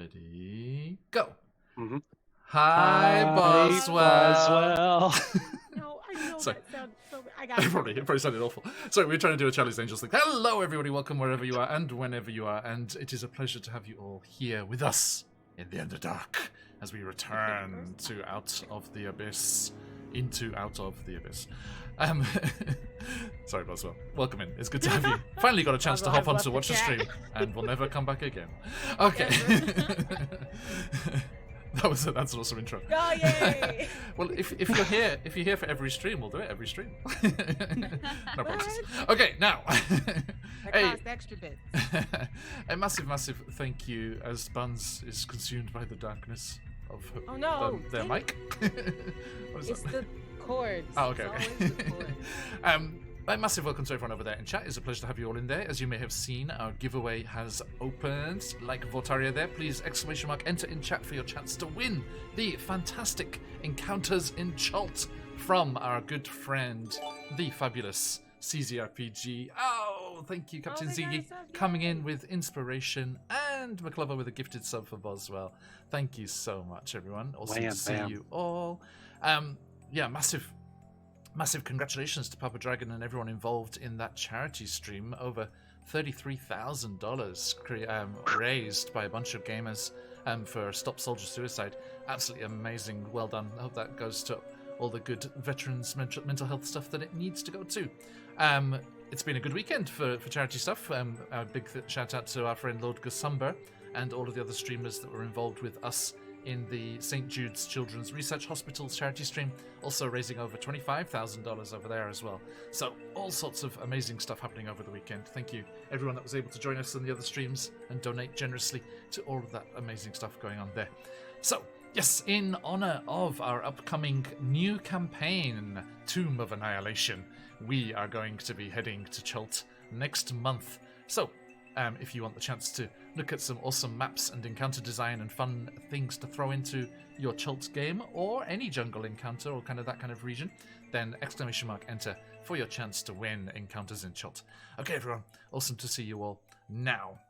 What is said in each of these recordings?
Ready, go. Mm-hmm. Hi, Boswell. No, I know Sorry. that sounds so bad. I got it. Probably sounded awful. Sorry, we're trying to do a Charlie's Angels thing. Hello, everybody. Welcome wherever you are and whenever you are. And it is a pleasure to have you all here with us in the Underdark as we return to Out of the Abyss. Out of the Abyss. Sorry, Boswell. Welcome in. It's good to have you. Finally got a chance to hop on to watch the stream, and we'll never come back again. Okay. That's an awesome intro. Oh, yay! Well, if you're here for every stream, we'll do it every stream. No promises. Okay, now. That cost extra bits. A massive thank you as Buns is consumed by the darkness of their mic. What is It's that? the chords. Oh, okay. It's always the chords. A massive welcome to everyone over there in chat. It's a pleasure to have you all in there. As you may have seen, our giveaway has opened. Like Voltaria there, please enter in chat for your chance to win the fantastic Encounters in Chult from our good friend, the fabulous CZRPG. Oh, thank you, Captain Ziggy, coming in with inspiration, and McClover with a gifted sub for Boswell. Thank you so much, everyone. Awesome to see you all. Yeah, massive congratulations to Papa Dragon and everyone involved in that charity stream. Over $33,000 raised by a bunch of gamers for Stop Soldier Suicide. Absolutely amazing. Well done. I hope that goes to all the good veterans mental health stuff that it needs to go to. It's been a good weekend for charity stuff. A big shout out to our friend Lord Gusumber and all of the other streamers that were involved with us in the St. Jude's Children's Research Hospital charity stream, also raising over $25,000 over there as well. So all sorts of amazing stuff happening over the weekend. Thank you everyone that was able to join us on the other streams and donate generously to all of that amazing stuff going on there. So yes, in honor of our upcoming new campaign, Tomb of Annihilation, we are going to be heading to Chult next month. So if you want the chance to look at some awesome maps and encounter design and fun things to throw into your Chult game, or any jungle encounter or that kind of region, then !enter for your chance to win Encounters in Chult. Okay, everyone, awesome to see you all. Now,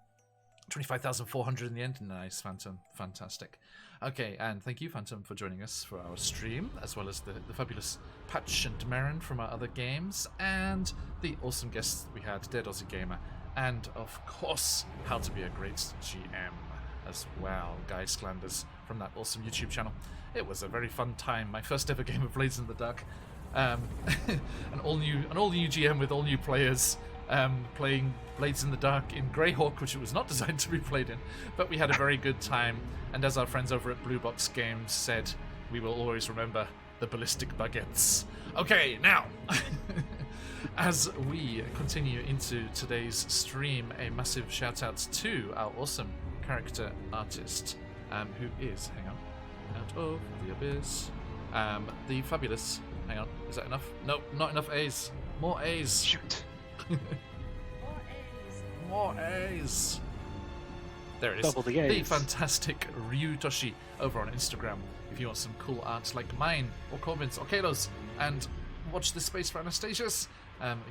25,400 in the end. Nice, Phantom. Fantastic. Okay, and thank you, Phantom, for joining us for our stream, as well as the fabulous Patch and Marin from our other games, and the awesome guests that we had, Dead Aussie Gamer, and of course, How to Be a Great GM as well, Guy Sklanders from that awesome YouTube channel. It was a very fun time. My first ever game of Blades in the Dark. An all new GM with all new players, playing Blades in the Dark in Greyhawk, which it was not designed to be played in, but we had a very good time. And as our friends over at Blue Box Games said, we will always remember the ballistic baguettes. Okay, now. As we continue into today's stream, a massive shout out to our awesome character artist, who is, hang on, Out of the Abyss, the fabulous, hang on, is that enough? Nope, not enough A's. More A's. Shoot. More A's. There it is. Double the A's. The fantastic Ryu Toshi over on Instagram. If you want some cool art like mine, or Corbin's, or Kalo's, and watch this space for Anastasius,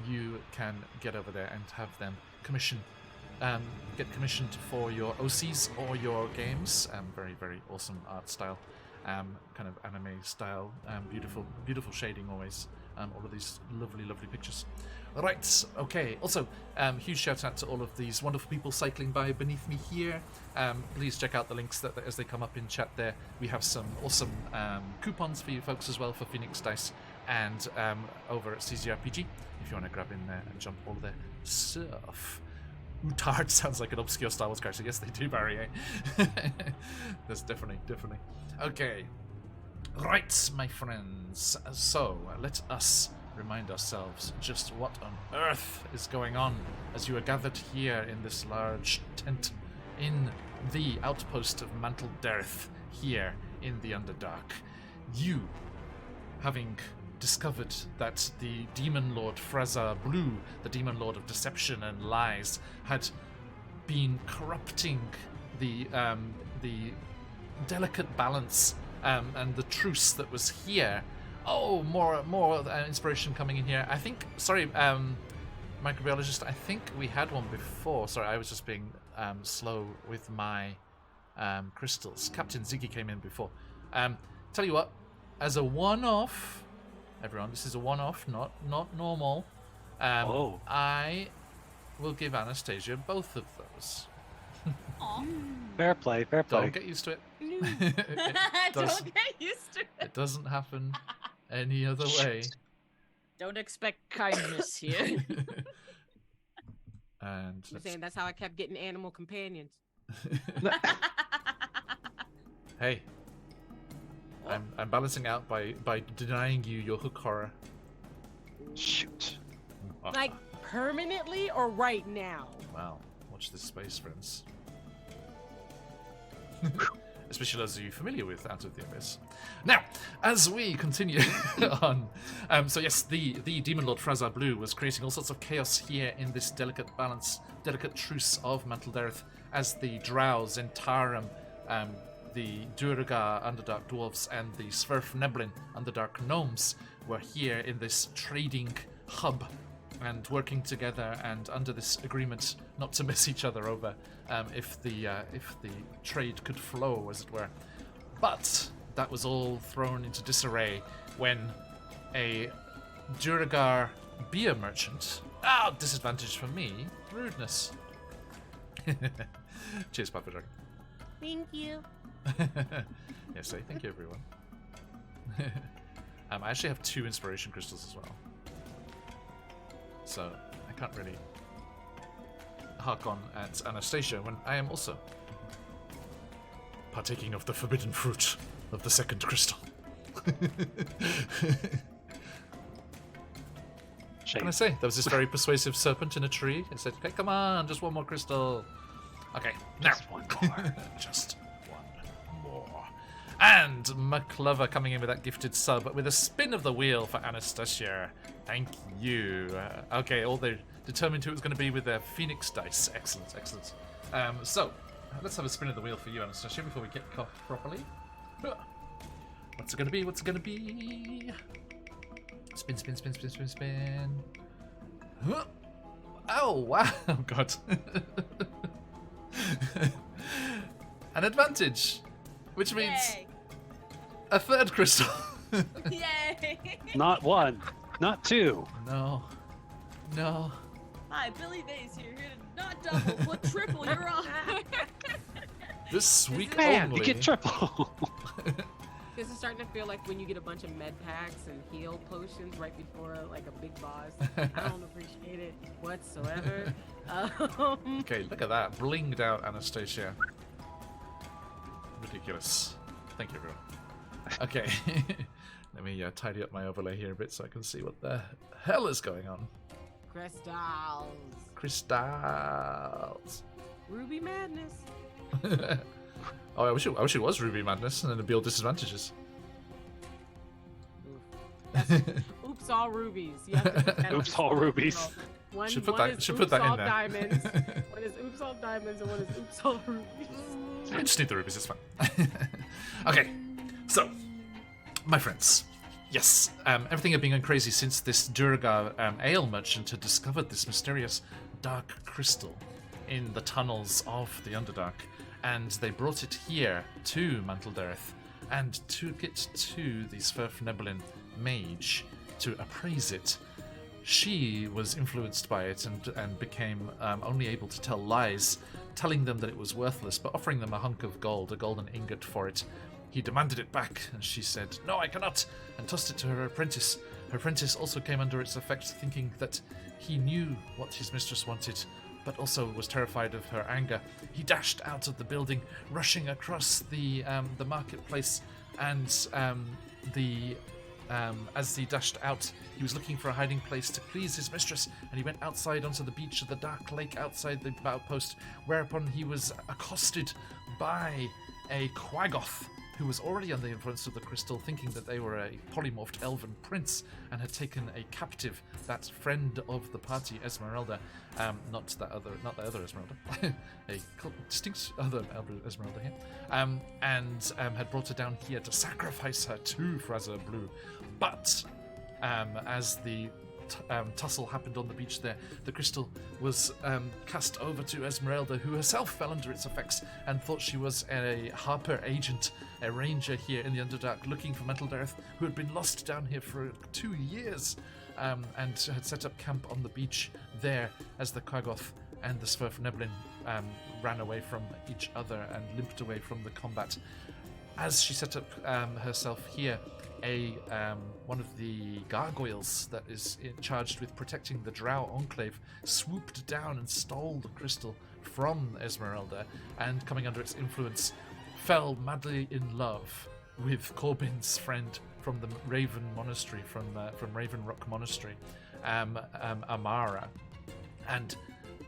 you can get over there and have them get commissioned for your OCs or your games. Very awesome art style, kind of anime style, beautiful shading always. All of these lovely pictures. Right, okay. Also, huge shout out to all of these wonderful people cycling by beneath me here. Please check out the links that as they come up in chat there. We have some awesome coupons for you folks as well for Phoenix Dice and over at CZRPG if you want to grab in there and jump all their stuff. Utard sounds like an obscure Star Wars character. Yes, they do, Barry. Eh? There's definitely. Okay. Right, my friends. So, let us remind ourselves just what on earth is going on as you are gathered here in this large tent in the outpost of Mantle Dearth here in the Underdark. You, having discovered that the Demon Lord Fraza Blue, the Demon Lord of Deception and Lies, had been corrupting the delicate balance and the truce that was here. Oh, more inspiration coming in here. I think, sorry, microbiologist, I think we had one before. Sorry, I was just being slow with my crystals. Captain Ziggy came in before. Tell you what, as a one-off, everyone, this is a one-off, not normal. I will give Anastasia both of those. Fair play. Don't get used to it. Don't get used to it. It doesn't happen any other way. Don't expect kindness here. And I'm saying that's how I kept getting animal companions. Hey, I'm balancing out by denying you your hook horror. Shoot. Like permanently or right now? Wow, watch this space, friends. Especially those of you familiar with Out of the Abyss. Now, as we continue on, so yes, the Demon Lord Frazar Blue was creating all sorts of chaos here in this delicate truce of Mantled Earth, as the Drow, Zentarum, the Durga Underdark Dwarves, and the Sverfneblin Underdark Gnomes were here in this trading hub and working together and under this agreement not to mess each other over if the trade could flow, as it were. But that was all thrown into disarray when a Duragar beer merchant... disadvantage for me. Rudeness. Cheers, Papa Dragon. Thank you. Yes, thank you, everyone. I actually have 2 inspiration crystals as well. So I can't really hark on at Anastasia when I am also partaking of the forbidden fruit of the second crystal. What can I say? There was this very persuasive serpent in a tree. It said, okay, come on, just one more crystal. Okay, now. Just one more. Just one more. And McClover coming in with that gifted sub with a spin of the wheel for Anastasia. Thank you. Okay, all they're determined who it was going to be with their Phoenix dice. Excellent, excellent. So, let's have a spin of the wheel for you, Anastasia, before we get off properly. What's it going to be? What's it going to be? Spin, spin, spin, spin, spin, spin. Oh, wow. Oh, God. An advantage, which means Yay. a third crystal. Yay! Not one, not 2. No. Hi, Billy Mays here to not double, but triple. You're on. This week Man, only. you get triple. This is starting to feel like when you get a bunch of med packs and heal potions right before like a big boss. I don't appreciate it whatsoever. Okay, look at that. Blinged out Anastasia. Ridiculous. Thank you, everyone. Okay. Let me tidy up my overlay here a bit so I can see what the hell is going on. Crystals. Ruby madness. Oh, I wish it was Ruby Madness, and then it'd be all disadvantages. Oops, all rubies. You have to put that Oops, in. all rubies. One, Should put one that- is should oops, put that in all there. diamonds. One is oops, all diamonds, and one is oops, all rubies. I just need the rubies, it's fine. Okay, so, my friends. Yes, everything had been going crazy since this Durga ale merchant had discovered this mysterious dark crystal in the tunnels of the Underdark, and they brought it here to Mantled Earth and took it to the Sverfneblin mage to appraise it. She was influenced by it and became only able to tell lies, telling them that it was worthless, but offering them a hunk of gold, a golden ingot for it. He demanded it back, and she said, "No, I cannot," and tossed it to her apprentice. Her apprentice also came under its effect, thinking that he knew what his mistress wanted, but also was terrified of her anger. He dashed out of the building, rushing across the marketplace, and as he dashed out, he was looking for a hiding place to please his mistress, and he went outside onto the beach of the dark lake outside the outpost, whereupon he was accosted by a Quaggoth, who was already under the influence of the crystal, thinking that they were a polymorphed elven prince and had taken a captive that friend of the party, Esmeralda, not the other Esmeralda, a distinct other Esmeralda here, and had brought her down here to sacrifice her to Frazar Blue. But as the tussle happened on the beach there. The crystal was cast over to Esmeralda, who herself fell under its effects and thought she was a Harper agent, a ranger here in the Underdark looking for Mental Earth, who had been lost down here for 2 years and had set up camp on the beach there as the Kargoth and the Sverfneblin ran away from each other and limped away from the combat. As she set up herself here, one of the gargoyles that is charged with protecting the Drow Enclave swooped down and stole the crystal from Esmeralda, and coming under its influence, fell madly in love with Corbin's friend from the Raven Monastery, from Raven Rock Monastery, Amara, and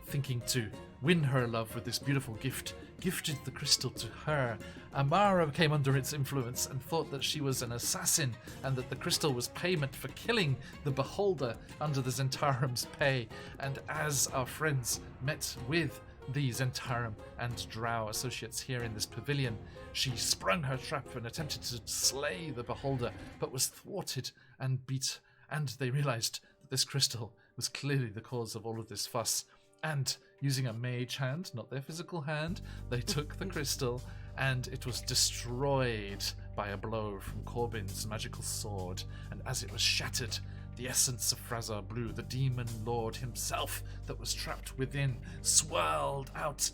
thinking to win her love with this beautiful gift, gifted the crystal to her. Amara came under its influence and thought that she was an assassin and that the crystal was payment for killing the beholder under the Zentarim's pay. And as our friends met with the Zentarim and Drow associates here in this pavilion, she sprung her trap and attempted to slay the beholder, but was thwarted and beat. And they realized that this crystal was clearly the cause of all of this fuss. And using a mage hand, not their physical hand, they took the crystal, and it was destroyed by a blow from Corbin's magical sword. And as it was shattered, the essence of Frazar Blue, the demon lord himself that was trapped within, swirled out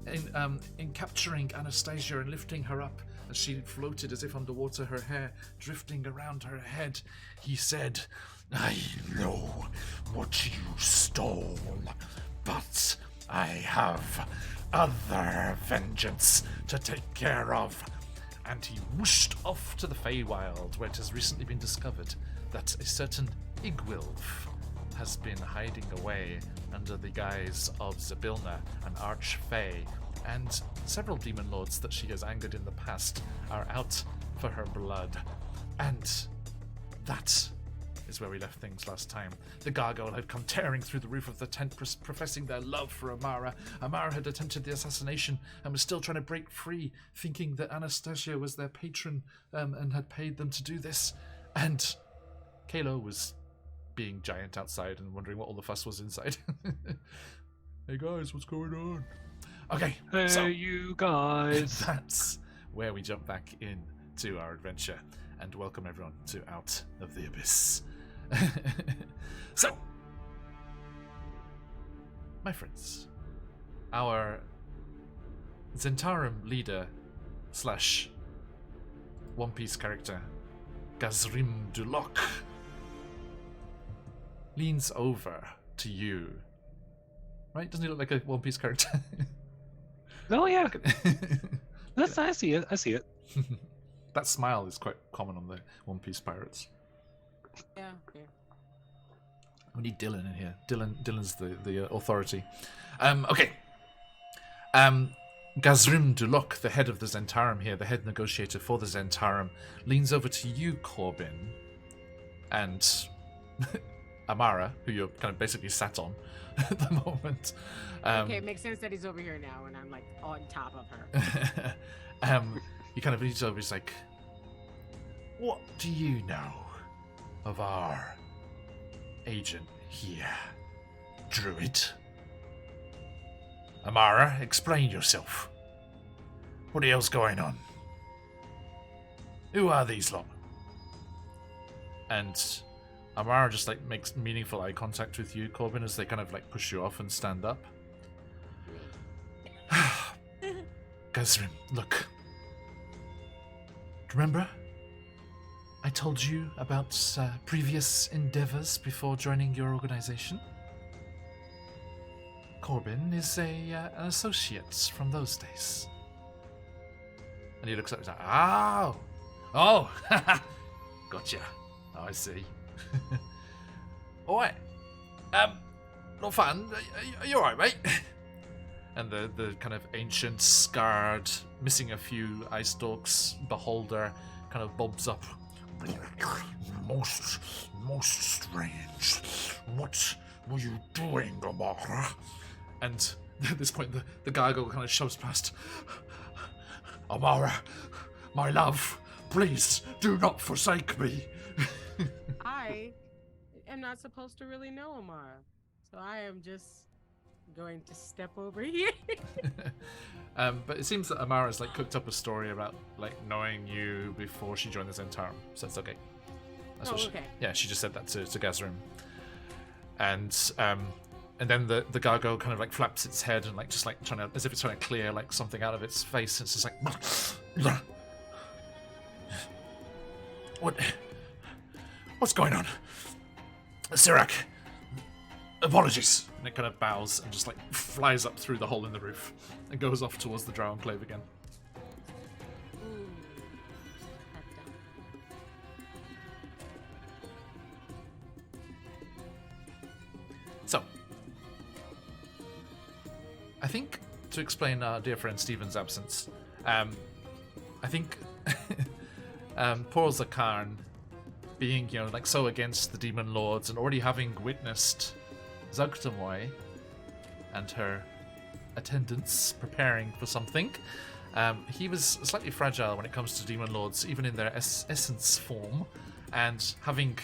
in capturing Anastasia and lifting her up. As she floated as if underwater, her hair drifting around her head, he said, "I know what you stole, but I have other vengeance to take care of." And he whooshed off to the Feywild, where it has recently been discovered that a certain Igwilf has been hiding away under the guise of Zabilna, an arch-fey, and several demon lords that she has angered in the past are out for her blood. And that is where we left things last time. The gargoyle had come tearing through the roof of the tent, professing their love for Amara. Amara had attempted the assassination and was still trying to break free, thinking that Anastasia was their patron and had paid them to do this. And Kalo was being giant outside and wondering what all the fuss was inside. Hey guys, what's going on? Okay, Hey, so you guys. that's where we jump back in to our adventure, and welcome everyone to Out of the Abyss. So, my friends, our Zentarim leader / One Piece character, Gazrim Dulok, leans over to you. Right? Doesn't he look like a One Piece character? Oh yeah, that's I see it. I see it. That smile is quite common on the One Piece pirates. Yeah, yeah. We need Dylan in here. Dylan's the authority. Okay. Gazrim Dulok, the head of the Zentarim here, the head negotiator for the Zentarim, leans over to you, Corbin, and Amara, who you're kind of basically sat on at the moment. Okay, it makes sense that he's over here now, and I'm like on top of her. He kind of leans over. He's like, "What do you know of our agent here, Druid? Amara, explain yourself. What the hell's going on? Who are these lot?" And Amara just like makes meaningful eye contact with you, Corbin, as they kind of like push you off and stand up. Gazrim, look. Remember? I told you about previous endeavors before joining your organization? Corbin is an associate from those days. And he looks up and he's like, oh, gotcha. Oh, I see. Alright. Not fun. Are you alright, mate? And the kind of ancient, scarred, missing a few eye stalks beholder kind of bobs up. Most strange. What were you doing, Amara? And at this point, the gargoyle kind of shoves past. Amara, my love, please do not forsake me. I am not supposed to really know Amara. So I am just going to step over here. But it seems that Amara's like cooked up a story about like knowing you before she joined the Zentarum, so it's okay. That's what okay. She just said that to Gazrim. And then the Gargo kind of like flaps its head and like just like trying to, as if it's trying to clear like something out of its face. And it's just like, what's going on? Sirac, apologies. And it kind of bows and just like flies up through the hole in the roof and goes off towards the Drow Enclave again. Ooh. So, I think to explain our dear friend Stephen's absence, I think poor Zakarn being, like so against the Demon Lords and already having witnessed Zugtamoy and her attendants preparing for something, he was slightly fragile when it comes to Demon Lords, even in their essence form, and having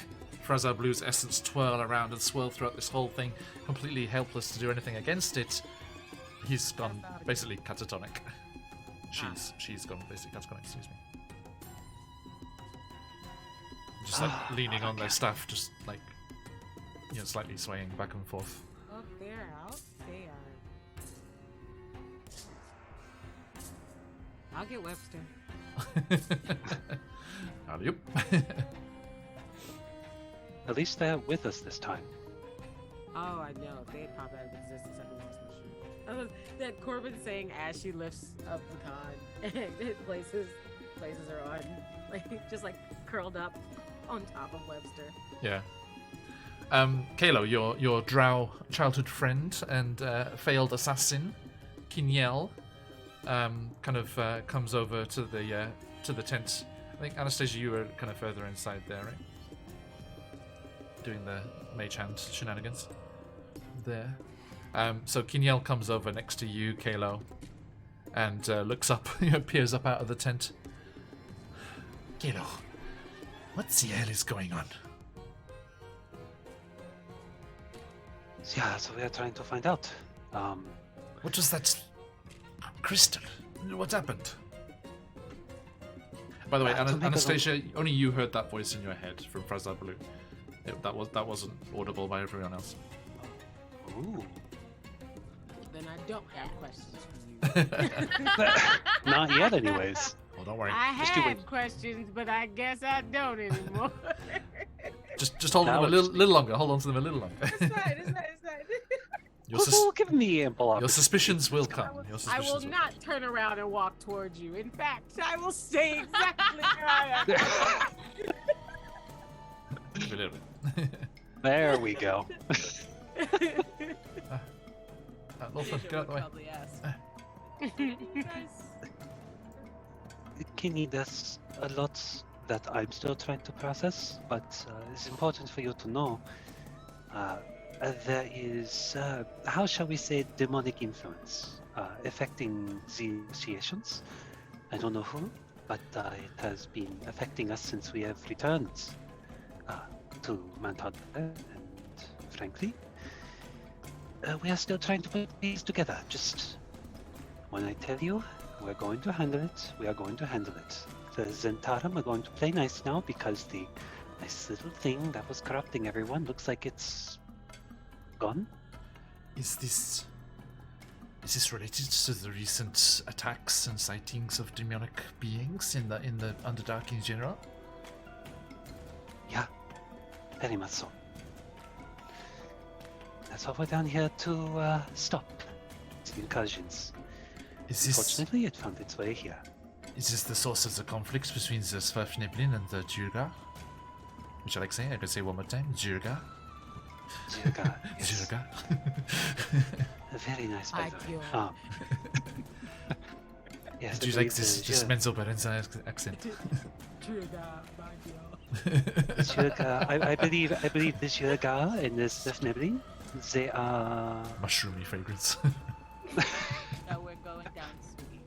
Frazar Blue's essence twirl around and swirl throughout this whole thing, completely helpless to do anything against it, he's gone basically catatonic. She's gone basically catatonic, excuse me. Just like leaning on their staff, just like, slightly swaying back and forth. Oh, they're out there. I'll get Webster. Alley-oop. At least they're with us this time. Oh, I know. They'd pop out of existence every once in a while. That Corbin saying as she lifts up the con and it places her on, like just like curled up on top of Webster. Yeah. Kalo, your drow childhood friend and failed assassin, Kinyel, kind of comes over to the tent. I think Anastasia, you were kind of further inside there, right? Doing the mage hand shenanigans there. So Kinyel comes over next to you, Kalo, and looks up, peers up out of the tent. Kalo, what the hell is going on? Yeah, so we are trying to find out. What was that crystal? What happened? By the way, Anastasia, only you heard that voice in your head from Frazar Blue. That wasn't audible by everyone else. Ooh. Then I don't have questions for you. Not yet, anyways. Well, don't worry. I Just do had it. questions, but I guess I don't anymore. Just hold Now them a it's- little longer. Hold on to them a little longer. It's fine. Well, give me ample your opportunity. suspicions will come. Your I suspicions will not turn around and walk towards you. In fact, I will stay exactly where I am. A little bit. There we go. Lawful, get out of the way. Probably ask. Kenny, there's a lot that I'm still trying to process, but it's important for you to know. There is, how shall we say, demonic influence affecting the initiations. I don't know who, but it has been affecting us since we have returned to Mount Hudson, and frankly, we are still trying to put these together. Just when I tell you we're going to handle it, we are going to handle it. The Zentarum are going to play nice now because the nice little thing that was corrupting everyone looks like it's gone. Is this related to the recent attacks and sightings of demonic beings in the Underdark in general? Yeah, very much so. That's why we're down here to stop the incursions. Fortunately, it found its way here. Is this the source of the conflict between the Sverfniblin and the Jurga? Which I like saying. I can say one more time. Jurga. Zirga, yes. Jurga. A very nice, by I the way. feel- Yes, Do you I like believe this mental Beren's accent? Zirga, I believe the Zirga and the Sverfniblin, they are... Mushroomy fragrance. No, we're going down sweet.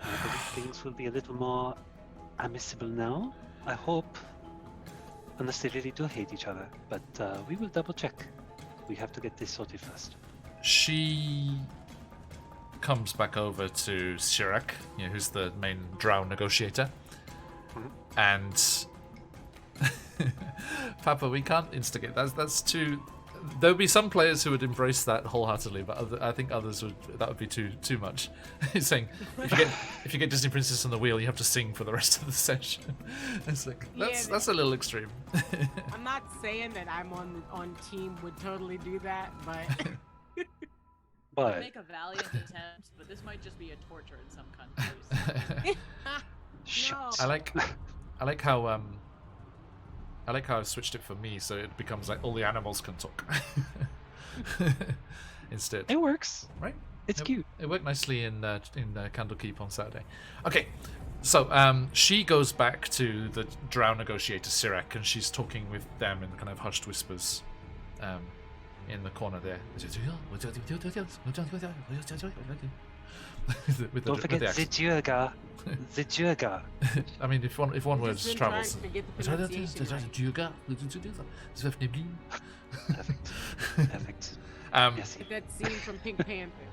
I believe things will be a little more amicable now. I hope. Unless they really do hate each other. But we will double check. We have to get this sorted first. She comes back over to Shirak, who's the main drow negotiator. And Papa, we can't instigate. That's too. There'll be some players who would embrace that wholeheartedly, but I think others would be too much. He's saying if you get Disney Princess on the wheel, you have to sing for the rest of the session. It's like that's a little extreme. I'm not saying that I'm on team would totally do that, but But Make a valiant attempt, but this might just be a torture in some countries. shucks. I like how I've switched it for me, so it becomes like all the animals can talk instead. It works. Right? It's cute. It worked nicely in Candlekeep on Saturday. Okay, so she goes back to the drow negotiator Sirak, and she's talking with them in kind of hushed whispers in the corner there. Don't forget the Jurga. The Jurga. I mean, if one word just been travels. trying to get the pronunciation right. Perfect. Yes. Like that scene from Pink Panther.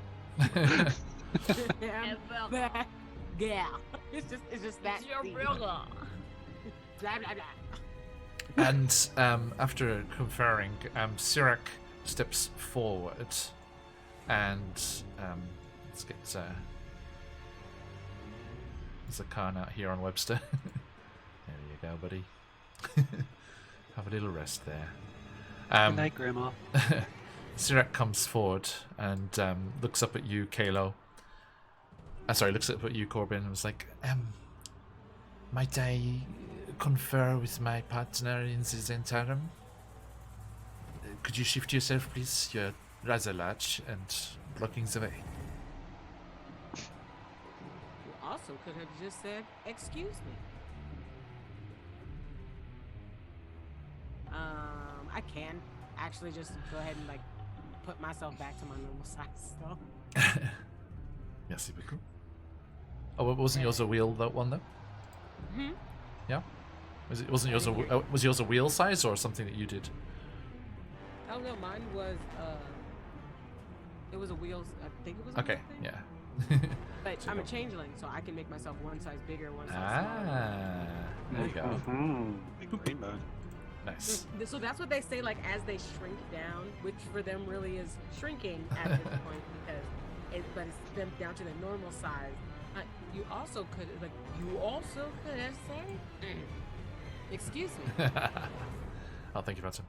Yeah. It's just that. It's your scene. brother. Blah blah blah. And after conferring, Sirak steps forward, and let's get there's a car out here on Webster. There you go, buddy. Have a little rest there. Good night, Grandma. Sirak comes forward and looks up at you, Kalo. Sorry, looks up at you, Corbin, and was like, might I confer with my partner in this interim? Could you shift yourself, please? You're rather large and blocking the way. You also could have just said, "Excuse me." I can actually just go ahead and like put myself back to my normal size. So. Merci beaucoup. Oh, wasn't yours a wheel, that one, though? Hmm. Yeah? Wasn't yours was yours a wheel size or something that you did? Oh no, mine was it was a wheels. I think it was. A Okay, wheel thing. yeah. But I'm a changeling, so I can make myself one size bigger, one size smaller. There you go. Green mode. Nice. So that's what they say, like as they shrink down, which for them really is shrinking at this point because it's them down to the normal size. You also could have said, "Excuse me." Oh, thank you, Watson.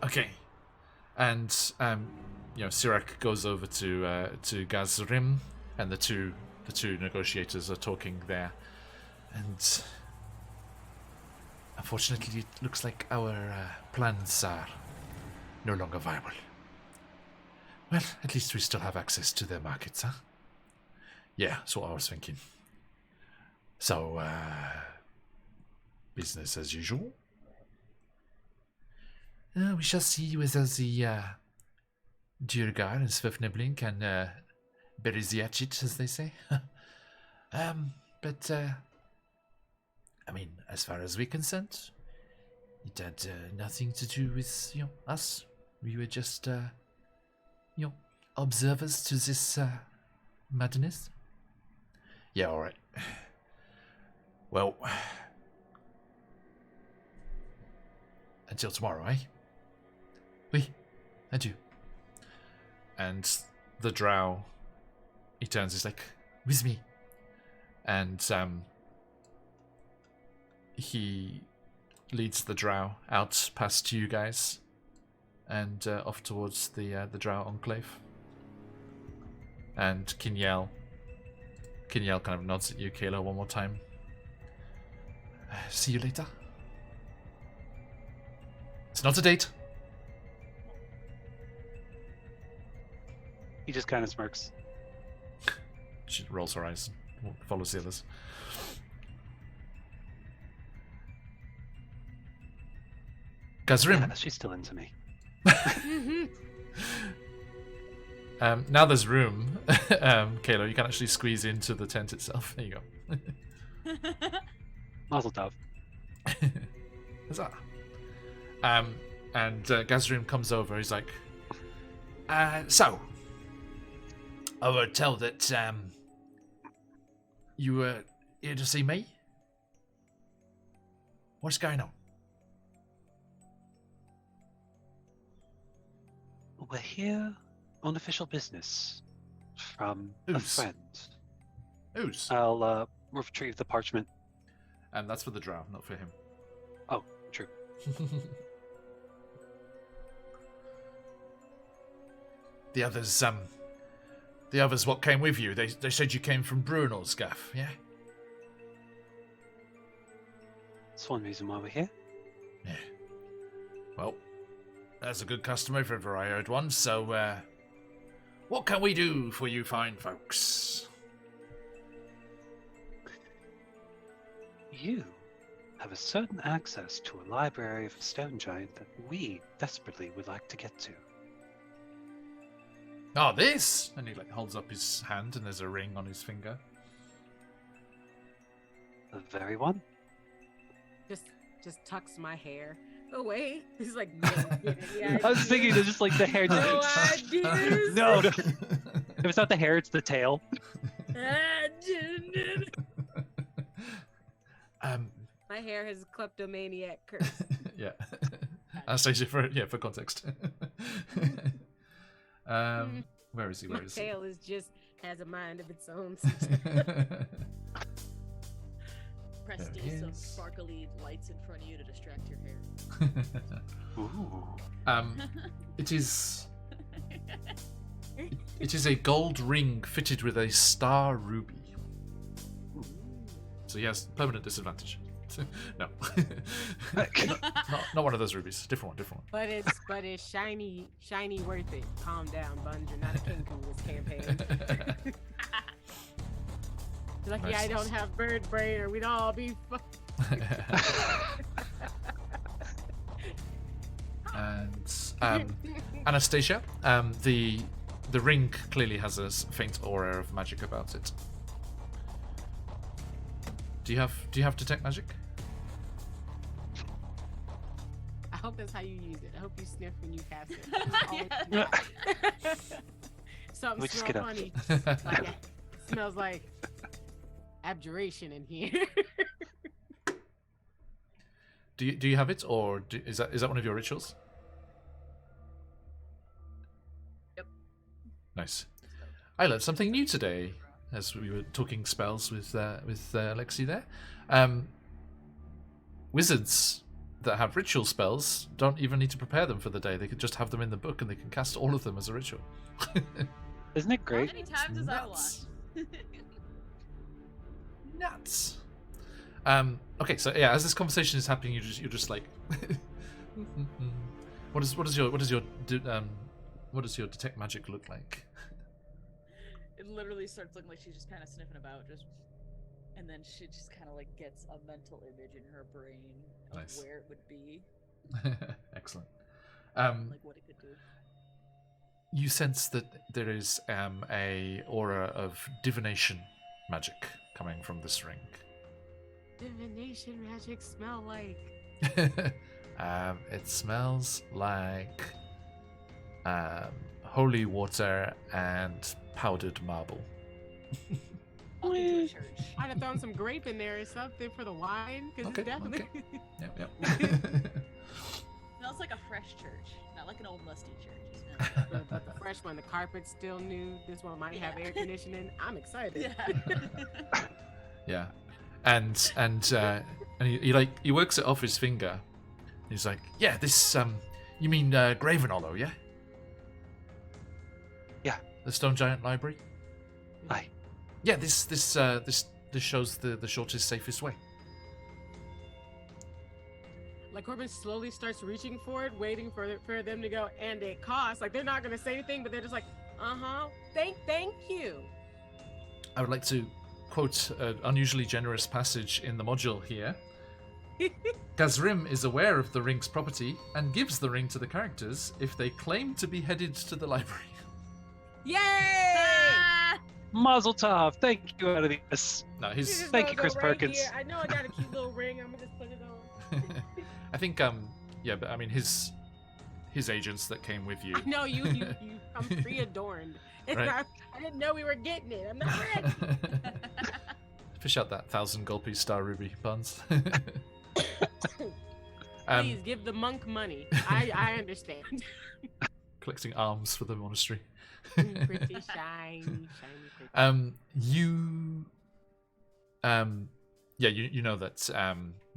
Okay, and Sirak goes over to Gazrim, and the two negotiators are talking there, and unfortunately, it looks like our plans are no longer viable. Well, at least we still have access to their markets, huh? Yeah, that's what I was thinking. So, business as usual. We shall see whether the Djurgar and Svefnebling can bury the hatchet, as they say. But I mean, as far as we're concerned, it had nothing to do with us. We were just observers to this madness. Yeah, all right. Well, until tomorrow, eh? Oui, adieu. And the drow, he turns, he's like, with me. And he leads the drow out past you guys and off towards the drow enclave. And Kinyel kind of nods at you, Kayla, one more time. See you later. It's not a date. He just kind of smirks. She rolls her eyes and follows the others. Gazrim. Yeah, she's still into me. Now there's room. Kayla, you can actually squeeze into the tent itself. There you go. Mazel tov. Huzzah. And Gazrim comes over. He's like, so, I were told that you were here to see me. What's going on? We're here on official business from a Who's? friend. Who's? I'll retrieve the parchment. And that's for the drow, not for him. Oh, true. The others, what came with you? They said you came from Brunel's gaff, yeah? That's one reason why we're here. Yeah. Well, that's a good customer if ever I heard one, so, what can we do for you fine folks? You have a certain access to a library of a stone giant that we desperately would like to get to. Oh, this! And he holds up his hand and there's a ring on his finger. The very one? Just tucks my hair away. He's like, I was thinking it's just like the hair. No ideas. No. If it's not the hair, it's the tail. My hair has kleptomaniac curse. Yeah. Anastasia, for context. Where is he? My Where is he? tail has a mind of its own. Presty There some is. sparkly lights in front of you to distract your hair. Ooh. It is. It is a gold ring fitted with a star ruby. So he has permanent disadvantage. No, not one of those rubies. Different one. But it's shiny worth it. Calm down, Bunge. You're not a king in this campaign. Lucky Nice. I don't have bird brain, or we'd all be fucked. And Anastasia, the ring clearly has a faint aura of magic about it. Do you have detect magic? I hope that's how you use it. I hope you sniff when you cast it. Yeah. Something We just smells get a- funny. Like, it smells like abjuration in here. Do you have it, or is that one of your rituals? Yep. Nice. I learned something new today as we were talking spells with Lexi there. Wizards that have ritual spells don't even need to prepare them for the day. They could just have them in the book and they can cast all of them as a ritual. Isn't it How great? many times has I Nuts. watched? Nuts. Okay, so yeah, as this conversation is happening, you're just like, what does your detect magic look like? It literally starts looking like she's just kind of sniffing about, and then she just kind of like gets a mental image in her brain of Nice. where it would be, Excellent. like what it could do. You sense that there is a aura of divination magic coming from this ring. Divination magic smell like. It smells like holy water and powdered marble. Walk into a church. I'd have thrown some grape in there or something for the wine, because Okay, it's definitely. Yep. Smells like a fresh church, not like an old musty church. But the fresh one, the carpet's still new. This one might have air conditioning. I'm excited. Yeah. Yeah, and he works it off his finger. He's like, yeah, this you mean Graven Hollow, yeah? Yeah. The Stone Giant Library. Aye. Yeah, this shows the shortest, safest way. Like Corbin slowly starts reaching for it, waiting for them to go, and it costs. Like they're not gonna say anything, but they're just like, thank you. I would like to quote an unusually generous passage in the module here. Gazrim is aware of the ring's property and gives the ring to the characters if they claim to be headed to the library. Yay! Mazel tov! Thank you, Abyss. No, You he's. just Thank gonna you, go Chris right Perkins. here. I know I got a cute little ring. I'm gonna just put it on. I think yeah, but I mean his agents that came with you. I know you. I'm pre-adorned. It's Right. not, I didn't know we were getting it. I'm not ready. Fish out that 1,000 gold piece star ruby buns. Please give the monk money. I understand. Collecting arms for the monastery. Pretty shiny pretty. You know that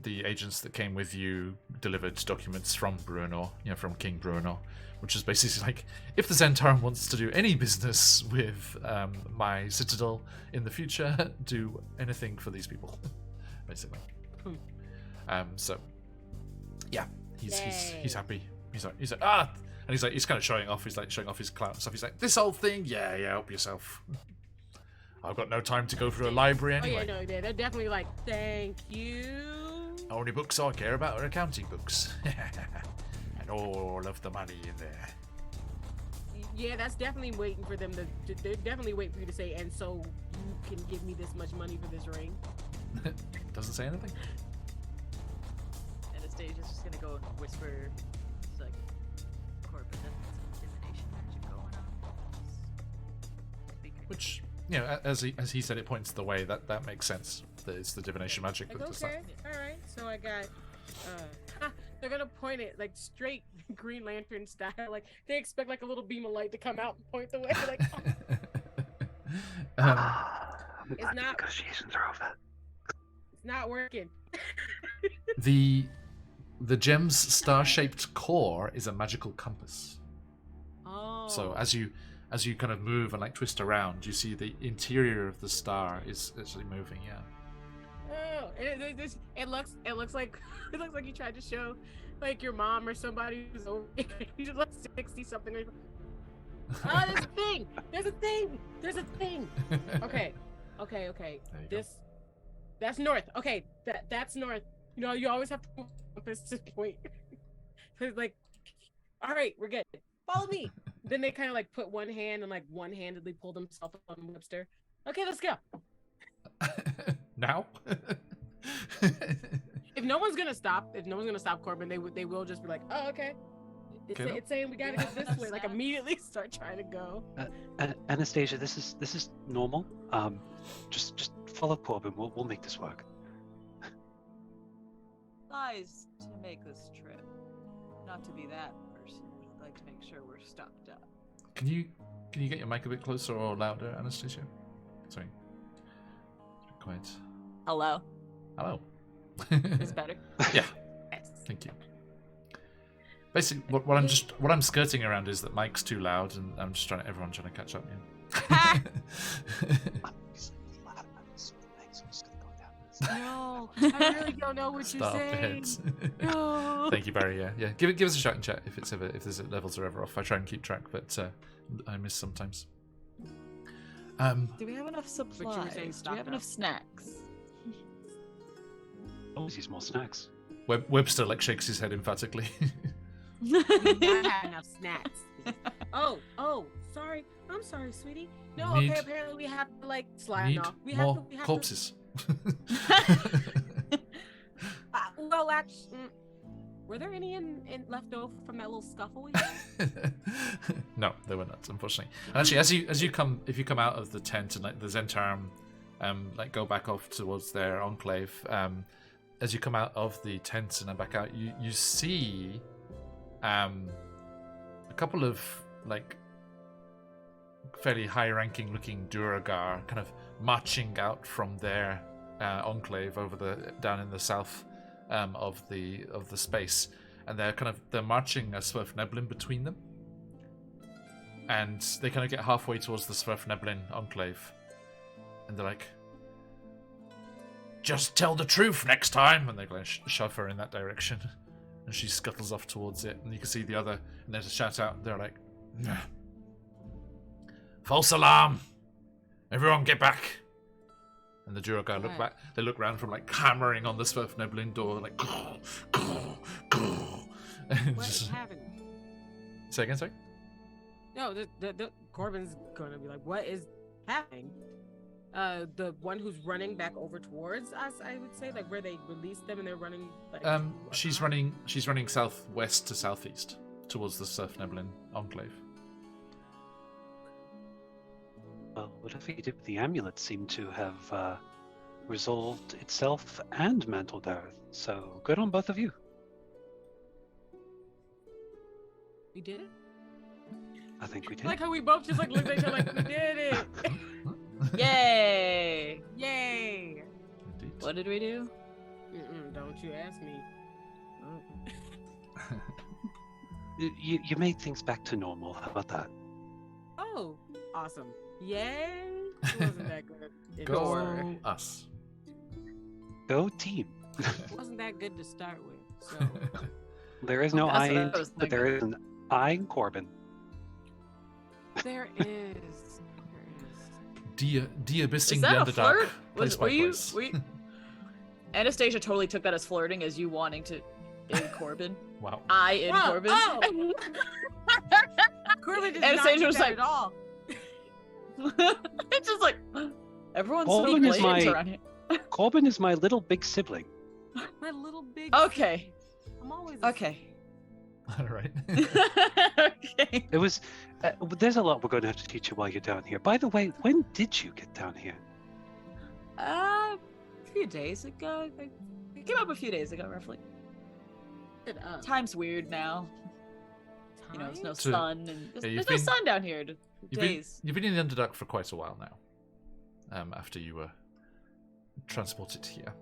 the agents that came with you delivered documents from Bruenor, from King Bruenor, which is basically like, if the Zentarum wants to do any business with my citadel in the future, do anything for these people, basically. So, yeah, he's happy. He's like and he's kind of showing off. He's like showing off his clout and stuff. He's like, this old thing, yeah, help yourself. I've got no time to go through a library anyway. Oh yeah, no, they're definitely like, thank you. Only books I care about are accounting books. And all of the money in there. Yeah, that's definitely waiting for them to. They're definitely waiting for you to say, and so you can give me this much money for this ring. Doesn't say anything. Anastasia's just gonna go and whisper, it's like, Corbin, that's some divination magic going on. Which, as he said, it points the way. That makes sense. That it's the divination magic Like, that does okay, all right. So I got. They're gonna point it like straight Green Lantern style. Like they expect like a little beam of light to come out and point the way. Like, I'm It's glad the not- negotiations are over. it's not working. The gem's star-shaped core is a magical compass. Oh. So as you kind of move and like twist around, you see the interior of the star is actually moving. Yeah. Oh, it looks like you tried to show like your mom or somebody who's over. You're like 60 something. Oh, there's a thing. Okay. There you go. That's north. Okay, that's north. You always have to move the compass to point. So it's like, all right, we're good. Follow me. Then they kind of like put one hand and like one-handedly pull themselves up on Webster. Okay, let's go. Now? If no one's gonna stop Corbin, they will just be like, oh, okay. Okay. It's saying we gotta go this way. Like immediately start trying to go. Anastasia, this is normal. Just follow Corbin. We'll make this work. Lies to make this trip. Not to be that person, but I'd like to make sure we're stocked up. Can you get your mic a bit closer or louder, Anastasia? Sorry. Quiet. Hello? Hello. Is better? Yeah. Yes. Thank you. Basically, what I'm skirting around is that Mike's too loud, and I'm just everyone's trying to catch up. Yeah. No, I really don't know what you're Stop saying. it. No. Thank you, Barry. Yeah. Give us a shout in chat if there's levels are ever off. I try and keep track, but I miss sometimes. Do we have enough you were saying supplies? Do we stocked have up. enough snacks? Always use more snacks. Webster shakes his head emphatically. I had enough snacks. Oh, sorry. I'm sorry, sweetie. No, Need- okay, apparently we have to like slide Need off. We more have to corpses. Well, actually, were there any in left over from that little scuffle we had? No, they were not, unfortunately. And actually, if you come out of the tent and like the Zentarum, go back off towards their enclave, as you come out of the tent and then back out, you see a couple of like fairly high-ranking looking Duragar kind of marching out from their enclave down in the south of the space, and they're marching a Swerfneblin between them, and they kind of get halfway towards the Swerfneblin enclave, and they're like, "Just tell the truth next time," and they're going to shove her in that direction, and she scuttles off towards it, and you can see the other, and there's a shout out. They're like, "Nah. False alarm! Everyone get back!" And the Duragar look back. They look round from like hammering on the Swerfneblin door, like. And What just- is happening? Say again, sorry. No, the Corbin's gonna be like, what is happening. The one who's running back over towards us, I would say, like where they released them and they're running. Like, She's running southwest to southeast towards the Surf Neblin Enclave. Well, whatever you did with the amulet seemed to have resolved itself and Mantle Dareth. So good on both of you. We did it. I think we did. I like how we both just like looked at each other like we did it. Yay! Yay! Indeed. What did we do? Don't you ask me. You made things back to normal. How about that? Oh, awesome. Yay! It wasn't that good. It Go us. Go team. wasn't that good to start with. So There is no That's I, what I in, was but there is an I in Corbin. there is. De-abyssing Is the that a Underdark. flirt? Place Were by you? place. Were you... Anastasia totally took that as flirting, as you wanting to in Corbin. Wow. I in Whoa, Corbin. oh! Corbin did not Anastasia get was that like- at all. It's just like everyone's so Corbin is blatant my- around here. Corbin is my little big sibling. My little big. Okay. I'm always a Okay. All right. Okay. It was. There's a lot we're going to have to teach you while you're down here. By the way, when did you get down here? A few days ago. It came up a few days ago, roughly. Shut up. Time's weird now. You know, there's no To- sun, and Yeah, there's you've no been- sun down here. Days. You've been in the Underdark for quite a while now. After you were transported here.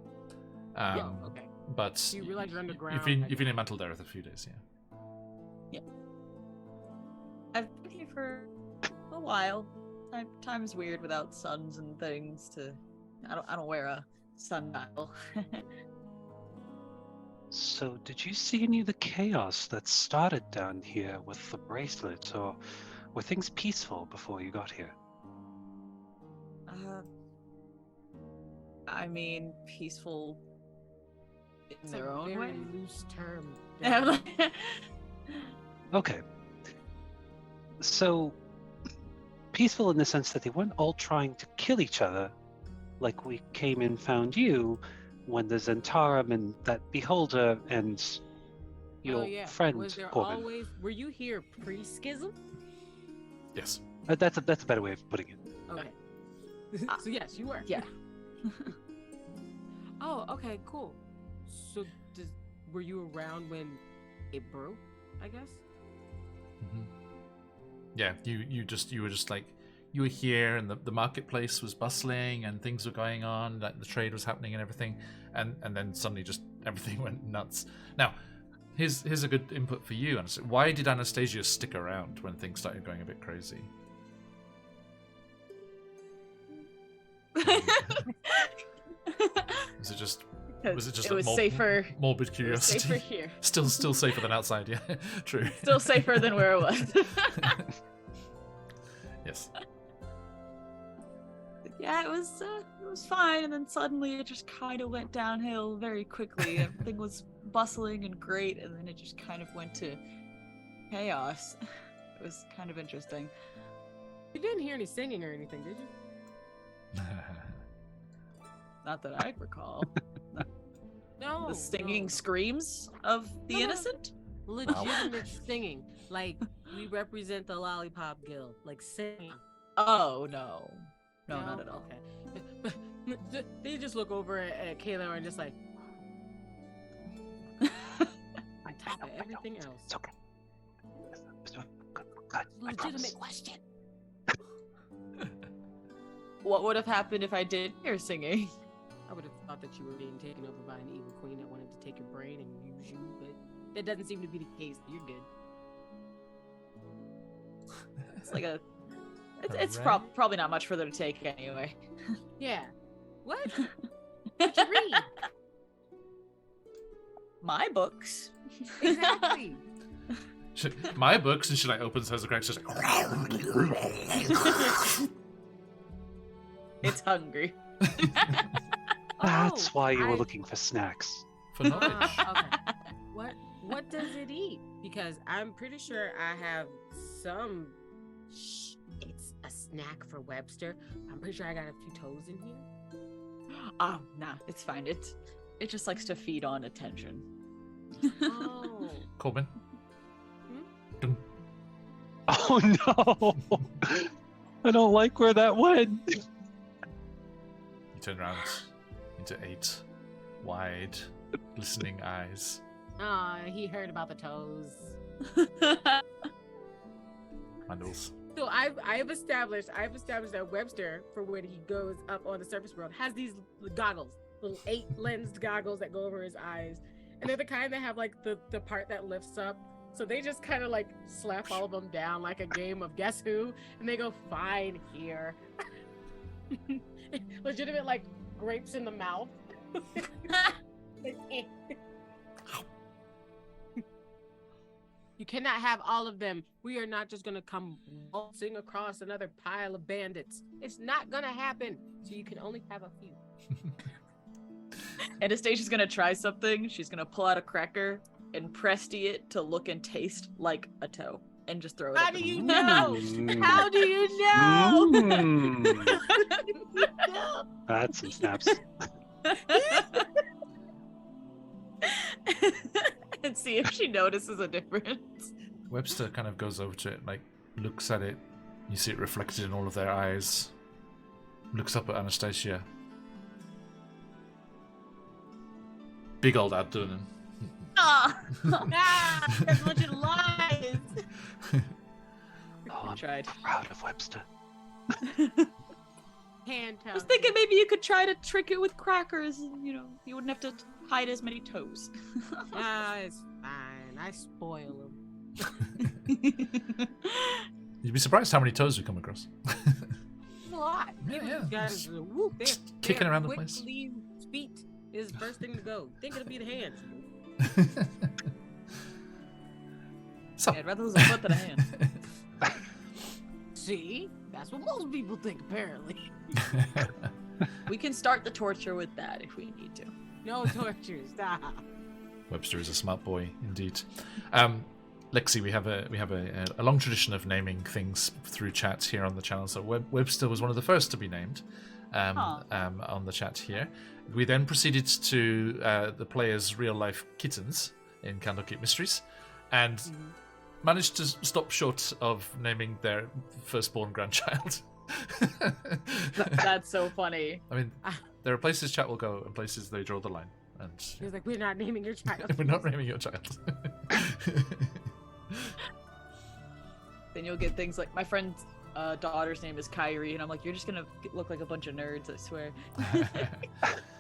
Yeah, okay. But You realize you're underground, You've been in Mantle Dareth a few days, yeah. I've been here for a while. Time's weird without suns and things. I don't wear a sundial. So, did you see any of the chaos that started down here with the bracelet, or were things peaceful before you got here? I mean, peaceful in It's their a own very way. loose term. Okay. So, peaceful in the sense that they weren't all trying to kill each other, like we came and found you when the Zentarum and that Beholder and your Oh, yeah. friend Was there Corbin. always? Were you here pre-schism? Yes. That's a better way of putting it. Okay. So yes, you were. Yeah. Oh, okay, cool. So, were you around when it broke? I guess. Mhm. Yeah, you were just like, you were here, and the marketplace was bustling, and things were going on, like the trade was happening and everything, and then suddenly just everything went nuts. Now, here's a good input for you. Why did Anastasia stick around when things started going a bit crazy? Was it just It a was safer. morbid It was curiosity? safer here. Still safer than outside, yeah. True. Still safer than where it was. Yes. Yeah, it was fine, and then suddenly it just kind of went downhill very quickly. Everything was bustling and great, and then it just kind of went to chaos. It was kind of interesting. You didn't hear any singing or anything, did you? Not that I recall. No. The stinging no. screams of the No, no. innocent? Legitimate singing. Like, we represent the Lollipop Guild. Like, singing. Oh, no. No, not at all. Okay. They just look over at Kayla and just like, on top of everything else. It's okay. Legitimate question. What would have happened if I did hear singing? I would have thought that you were being taken over by an evil queen that wanted to take your brain and use you, but that doesn't seem to be the case. You're good. It's like it's Alright. probably not much further to take anyway. Yeah. What? What'd you read? My books. Exactly. My books, and she like opens hers and cracks, just like, It's hungry. That's Oh, why you were I- looking for snacks. for knowledge. Okay. What does it eat? Because I'm pretty sure I have some. a snack for Webster. I'm pretty sure I got a few toes in here. Oh, nah, it's fine. It just likes to feed on attention. Oh. Corbin. Hmm? Oh no! I don't like where that went. You turn around into 8 wide, glistening eyes. Ah, he heard about the toes. Mandals. So I've established that Webster, for when he goes up on the surface world, has these goggles, little 8-lensed goggles that go over his eyes, and they're the kind that have like the part that lifts up. So they just kind of like slap all of them down like a game of Guess Who, and they go fine here. Legitimate like grapes in the mouth. You cannot have all of them. We are not just gonna come waltzing across another pile of bandits. It's not gonna happen. So you can only have a few. Anastasia's gonna try something. She's gonna pull out a cracker and Presti it to look and taste like a toe, and just throw it. How at do them. you know? Mm. How do you know? Mm. That's some snaps. And see if she notices a difference. Webster kind of goes over to it, like looks at it. You see it reflected in all of their eyes. Looks up at Anastasia. Big old abdomen. Ah! That's a bunch of lies. Oh, I'm Tried. proud of Webster. Hand I was thinking maybe you could try to trick it with crackers, and you wouldn't have to hide as many toes. Ah, it's fine. I spoil them. You'd be surprised how many toes we come across. A lot. Yeah, People yeah. Guys, whoop, Just kicking around the place. Quickly, feet is the first thing to go. Think it'll be the hands. So, Yeah, I'd rather lose a foot than a hand. See? That's what most people think, apparently. We can start the torture with that if we need to. No torture. Stop. Webster is a smart boy indeed. Lexi, we have a long tradition of naming things through chat here on the channel. So Webster was one of the first to be named on the chat here. We then proceeded to the players' real life kittens in Candlekeep Mysteries, and managed to stop short of naming their firstborn grandchild. That's so funny. I mean, there are places chat will go and places they draw the line. And He was like, we're not naming your child. we're not naming your child. Then you'll get things like my friend's daughter's name is Kyrie, and I'm like, you're just gonna look like a bunch of nerds, I swear.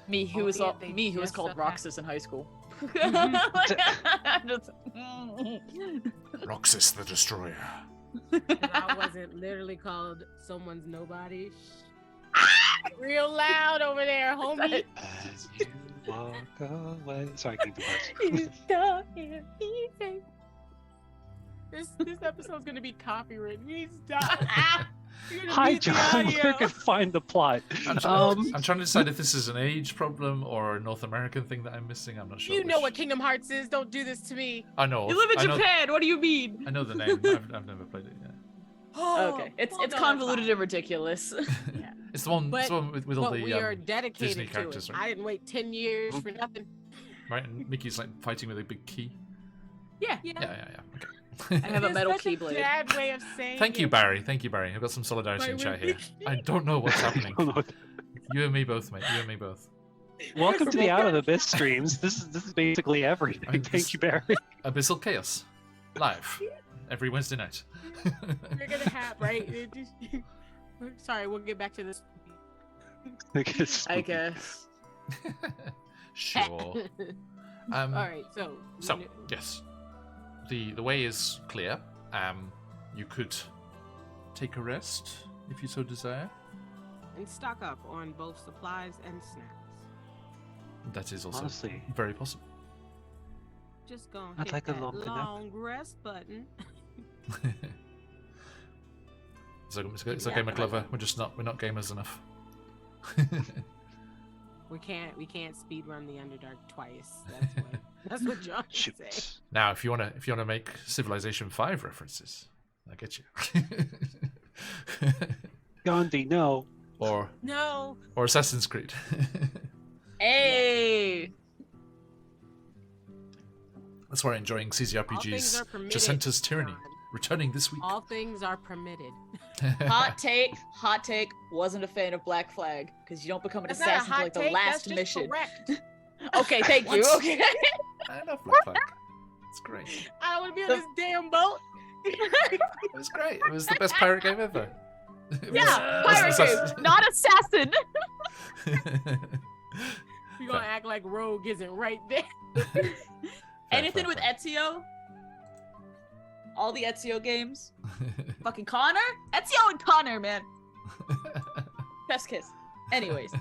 me, who was Albeit they me, who was just called so Roxas in high school. Just- Roxas the Destroyer. If I wasn't literally called someone's nobody. Real loud over there, homie. As you walk away. Sorry, I can't do You don't hear me say. This episode's gonna be copywritten. You stop. Hi, John. Where can find the plot? I'm trying to decide if this is an age problem or a North American thing that I'm missing. I'm not sure. You know which. what Kingdom Hearts is. Don't do this to me. I know. You live in I know- Japan. What do you mean? I know the name. I've never played it yet. Okay, it's Well, no, convoluted fine. and ridiculous. Yeah. It's the one. But- it's the one with all But the we are Disney dedicated to characters, it. right? I didn't wait 10 years for nothing. Right, and Mickey's like fighting with a big key. Yeah. Yeah. Okay. I have a It's metal such a keyblade. bad way of saying Thank you, it. Barry. Thank you, Barry. I've got some solidarity in Wait, chat wait, here. I don't know what's happening. Oh, no. You and me both, mate. You and me both. Welcome to the Out of the Abyss streams. This is basically everything. Thank you, Barry. Abyssal Chaos, live every Wednesday night. We're gonna have, right? Sorry, we'll get back to this. I guess. Sure. All right, so. So yes, the way is clear. You could take a rest if you so desire. And stock up on both supplies and snacks. That is also Honestly, very possible. Just gonna I'd hit like a that long nap. long rest button. It's okay, Yeah, McLover. We're not gamers enough. We can't speed run the Underdark twice. That's what John shoot. say. Now, if you wanna make Civilization 5 references, I get you. Gandhi, no. or No. Assassin's Creed. Hey. That's why enjoying All things are CCRPGs. permitted. Jacinta's Tyranny, John. returning this week. All things are permitted. Hot take. Wasn't a fan of Black Flag because you don't become an That's not a assassin until hot like the take, last that's just mission. correct. Okay, thank you. What? Okay. I love Black Flag. It's great. I don't want to be on this damn boat. It was great. It was the best pirate game ever. It Yeah, was- pirate game, not assassin. You're gonna act like Rogue isn't right there. Anything with Ezio? All the Ezio games? Fucking Connor? Ezio and Connor, man. Best kiss. Anyways.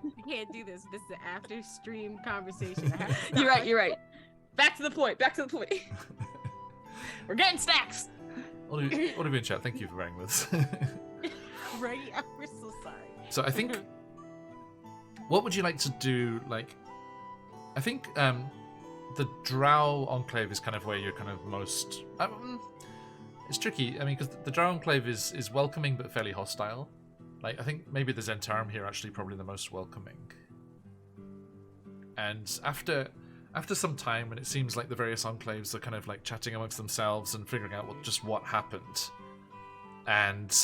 You can't do this. This is an after stream conversation. I have to You're stop. right. Back to the point. We're getting snacks. All of you in chat, thank you for bearing with us. Right? We're so sorry. So I think, what would you like to do? Like, I think the Drow Enclave is kind of where you're kind of most. It's tricky. I mean, because the Drow Enclave is welcoming but fairly hostile. Like, I think maybe the Zentarum here are actually probably the most welcoming. And after some time, when it seems like the various enclaves are kind of like chatting amongst themselves and figuring out what happened, and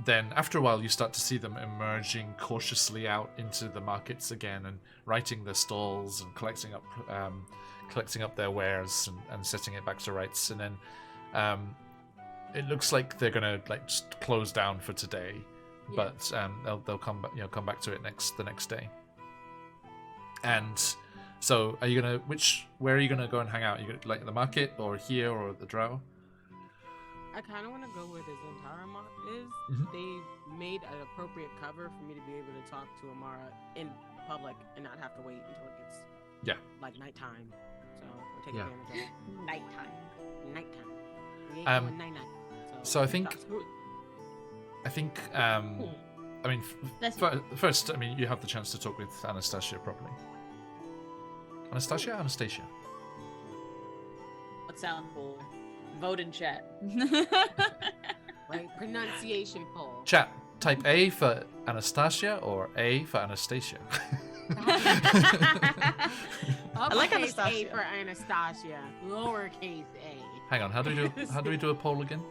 then after a while you start to see them emerging cautiously out into the markets again and righting their stalls and collecting up their wares and setting it back to rights, and then it looks like they're gonna like just close down for today, but they'll come back to it the next day. And so, are you gonna where are you gonna go and hang out? Are you gonna like the market or here or the Drow? I kind of want to go where the Zentarum is. Mhm. They made an appropriate cover for me to be able to talk to Amara in public and not have to wait until it gets like nighttime. So we'll take advantage of it. Nighttime. We ain't going night. So I think I mean, first, I mean, you have the chance to talk with Anastasia properly. Anastasia? What sound cool? Vote in chat. Right, pronunciation poll. Chat, type A for Anastasia or A for Anastasia. I like Uppercase Anastasia. A for Anastasia. Lowercase a. Hang on, how do we do a poll again?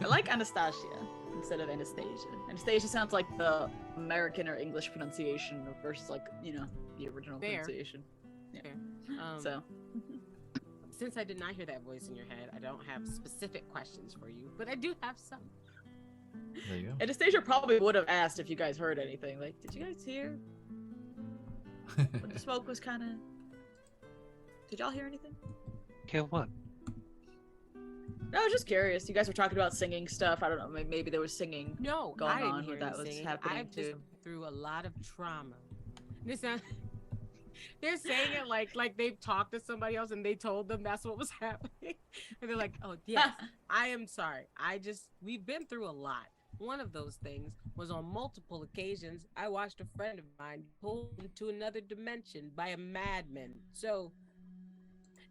I like Anastasia instead of Anastasia. Anastasia sounds like the American or English pronunciation versus like, the original Fair. pronunciation. Fair. So Since I did not hear that voice in your head, I don't have specific questions for you, but I do have some. There you go. Anastasia probably would have asked if you guys heard anything. Like, did you guys hear when the smoke was kind of? Did y'all hear anything? Hear what? No, I was just curious. You guys were talking about singing stuff. I don't know. Maybe there was singing. No, Going I didn't on hear when that any was singing. happening, I've just too. been through a lot of trauma. They're saying it like they've talked to somebody else and they told them that's what was happening. And they're like, oh, yes, I am sorry. We've been through a lot. One of those things was on multiple occasions, I watched a friend of mine pulled into another dimension by a madman. So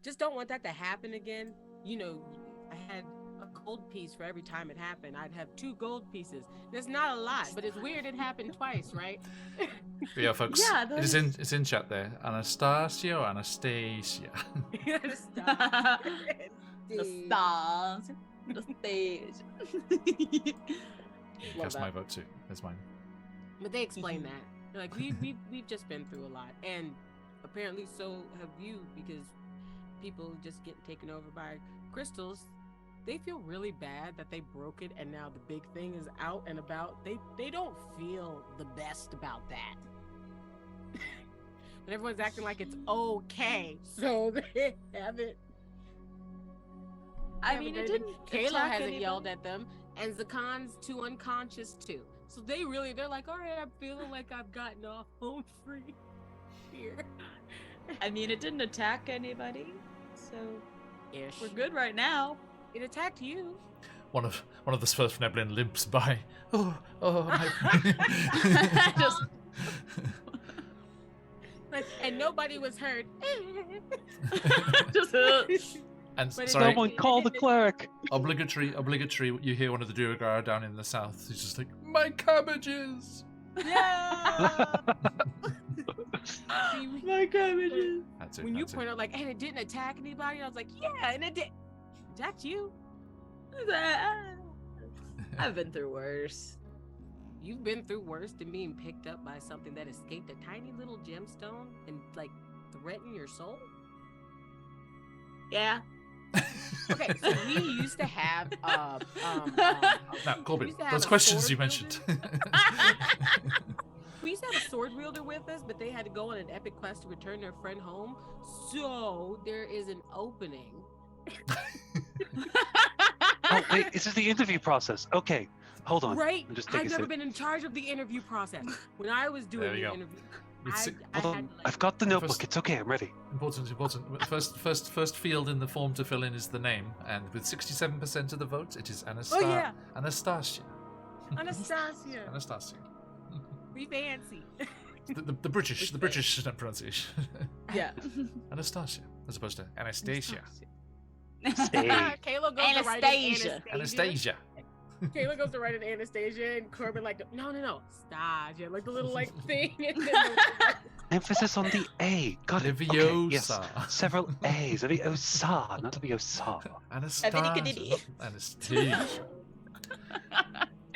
just don't want that to happen again. I had a gold piece for every time it happened. I'd have 2 gold pieces. That's not a lot, but it's weird it happened twice, right? But yeah, folks, Yeah, it's in chat there. Anastasia or Anastasia? Anastasia. That's my vote too. That's mine. But they explain that. They're like, we've just been through a lot. And apparently so have you, because people just get taken over by crystals. They feel really bad that they broke it and now the big thing is out and about. They don't feel the best about that. But everyone's acting like it's okay. So they haven't. I mean, it didn't. Kayla attack hasn't anybody. yelled at them, and Zakan's too unconscious too. So they're like, all right, I'm feeling like I've gotten off home free here. I mean, it didn't attack anybody, so Ish. we're good right now. It attacked you. One of the Svirfneblin limps by. Oh, my. Just And nobody was hurt. just And But it- sorry, Someone call the clerk. obligatory. You hear one of the Duergar down in the south. He's just like, my cabbages. Yeah. See, My cabbages. That's it. when you that's it. point out like, and it didn't attack anybody, I was like, yeah, and it did. Attacked you. I've been through worse. You've been through worse than being picked up by something that escaped a tiny little gemstone and like threatened your soul. Yeah. Okay, so we used to have Now, Corbin, used to have those a questions sword you mentioned. we used to have a sword wielder with us, but they had to go on an epic quest to return their friend home. So there is an opening. Oh, wait, this is the interview process. Okay, hold on. Right? I'll just take I've a never sip. been in charge of the interview process. When I was There doing you the go. interview, With si- I Hold had on, to, like, I've got the notebook. First- It's okay, I'm ready. Important. First field in the form to fill in is the name, and with 67% of the vote, it is Oh yeah, Anastasia. Anastasia. Anastasia. We fancy. The British pronunciation. Yeah. Anastasia, as opposed to Anastasia. Stay. Kayla goes to write Anastasia. an Anastasia. Kayla goes to write an Anastasia, and Corbin like, no, Stasia, like the little like thing. And then Emphasis on the A. Got it. Okay, yes. Leviosa. Several A's. Leviosa, not Leviosa. Anastasia. Anastasia.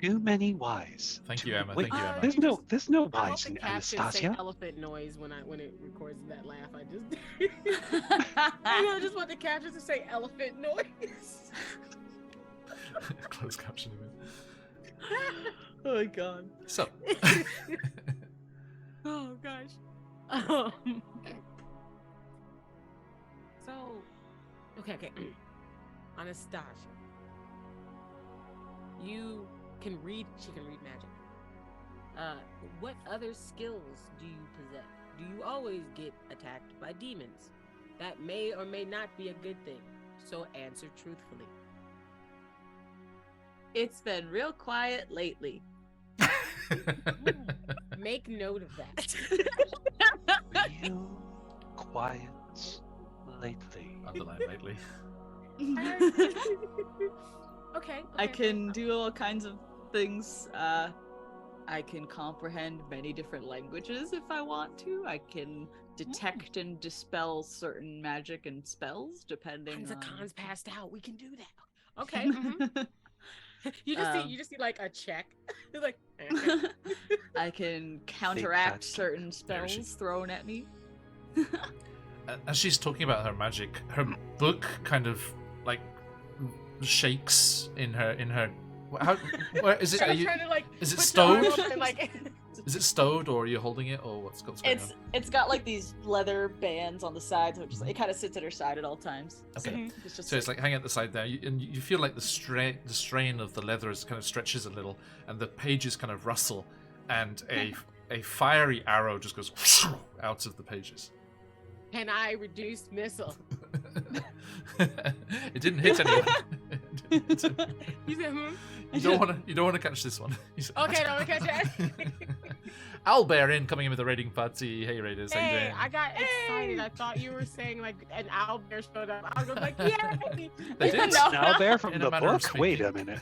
Too many Y's. Thank you, Emma. Wait, Thank you, Emma. There's no I hope Y's the in captions say Anastasia. elephant noise when it records that laugh. I just want the captions to say elephant noise. Closed captioning. Oh my god. So, Oh gosh. So, okay. Anastasia, you can read. She can read magic. What other skills do you possess? Do you always get attacked by demons? That may or may not be a good thing. So answer truthfully. It's been real quiet lately. Make note of that. Real quiet lately. underline lately. Okay. I can do all kinds of things. I can comprehend many different languages if I want to. I can detect and dispel certain magic and spells depending Tons of on. cons passed out. We can do that. Okay. Mhm. You just see like a check. It's like I can counteract that. certain There she- spells thrown at me. As she's talking about her magic, her book kind of like shakes in her. How? Where is it? Are I'm you, trying to like is it put your arm stowed? up and, like, Is it stowed, or are you holding it, or what's going on? It's got like these leather bands on the sides, which it kind of sits at her side at all times. Okay. So it's just So it's like hanging at the side there, and you feel like the strain of the leather is kind of stretches a little, and the pages kind of rustle, and a fiery arrow just goes out of the pages. Can I reduce missile? It didn't hit anyone. You said, You don't want to catch this one. Okay, no, we catch that. Owlbear coming in with a raiding party. Hey Raiders, how you Hey, doing? I got excited. I thought you were saying like an owlbear showed up. I was like, yeah. They did. No. Now there from In a the manner of book. Wait speaking. a minute.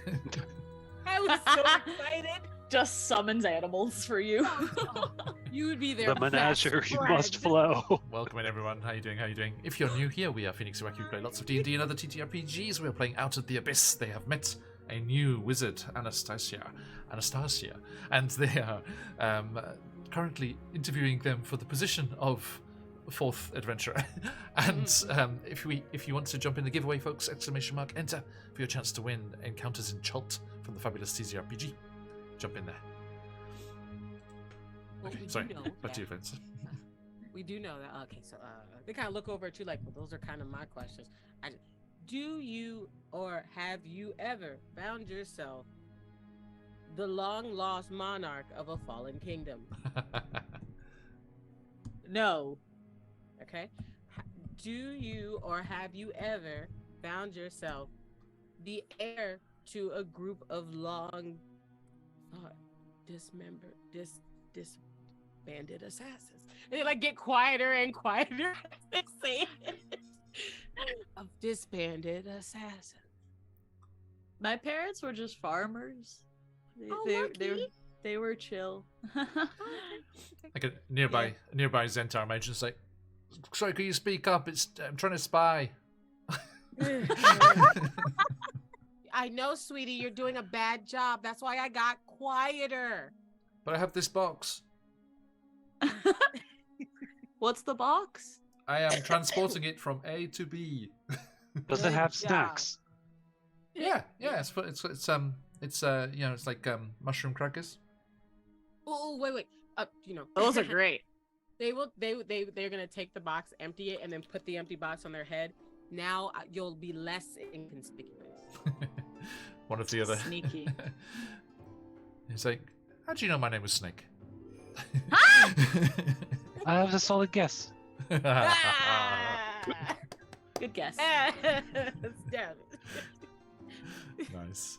I was so excited. just summons animals for you. You would be there. The menagerie must flow. Welcome in everyone. How you doing? How you doing? If you're new here, we are PhoenixUK. We play lots of D&D and other TTRPGs. We are playing Out of the Abyss. They have met a new wizard, Anastasia, and they are currently interviewing them for the position of fourth adventurer. And if you want to jump in the giveaway, folks, ! Enter for your chance to win Encounters in Chult from the fabulous TTRPG. Jump in there. Well, Okay, we do sorry. know Back to you, that- friends. We do know that. Okay, so they kind of look over at you like, well, those are kind of my questions. Do you or have you ever found yourself the long lost monarch of a fallen kingdom? No. Okay. Do you or have you ever found yourself the heir to a group of long disbanded assassins? And they like get quieter and quieter as they say it. of disbanded assassins. My parents were just farmers. Oh, lucky. They were chill. Like a nearby Zentar mage just like, sorry, can you speak up? I'm trying to spy. I know, sweetie, you're doing a bad job. That's why I got quieter. But I have this box. What's the box? I am transporting it from A to B. Does it have snacks? Yeah. It's like mushroom crackers. Oh, wait. Those are great. They're gonna take the box, empty it, and then put the empty box on their head. Now you'll be less inconspicuous. One of the other. Sneaky. He's like, how do you know my name was Snake? That was a solid guess. Good guess. Damn it. Nice.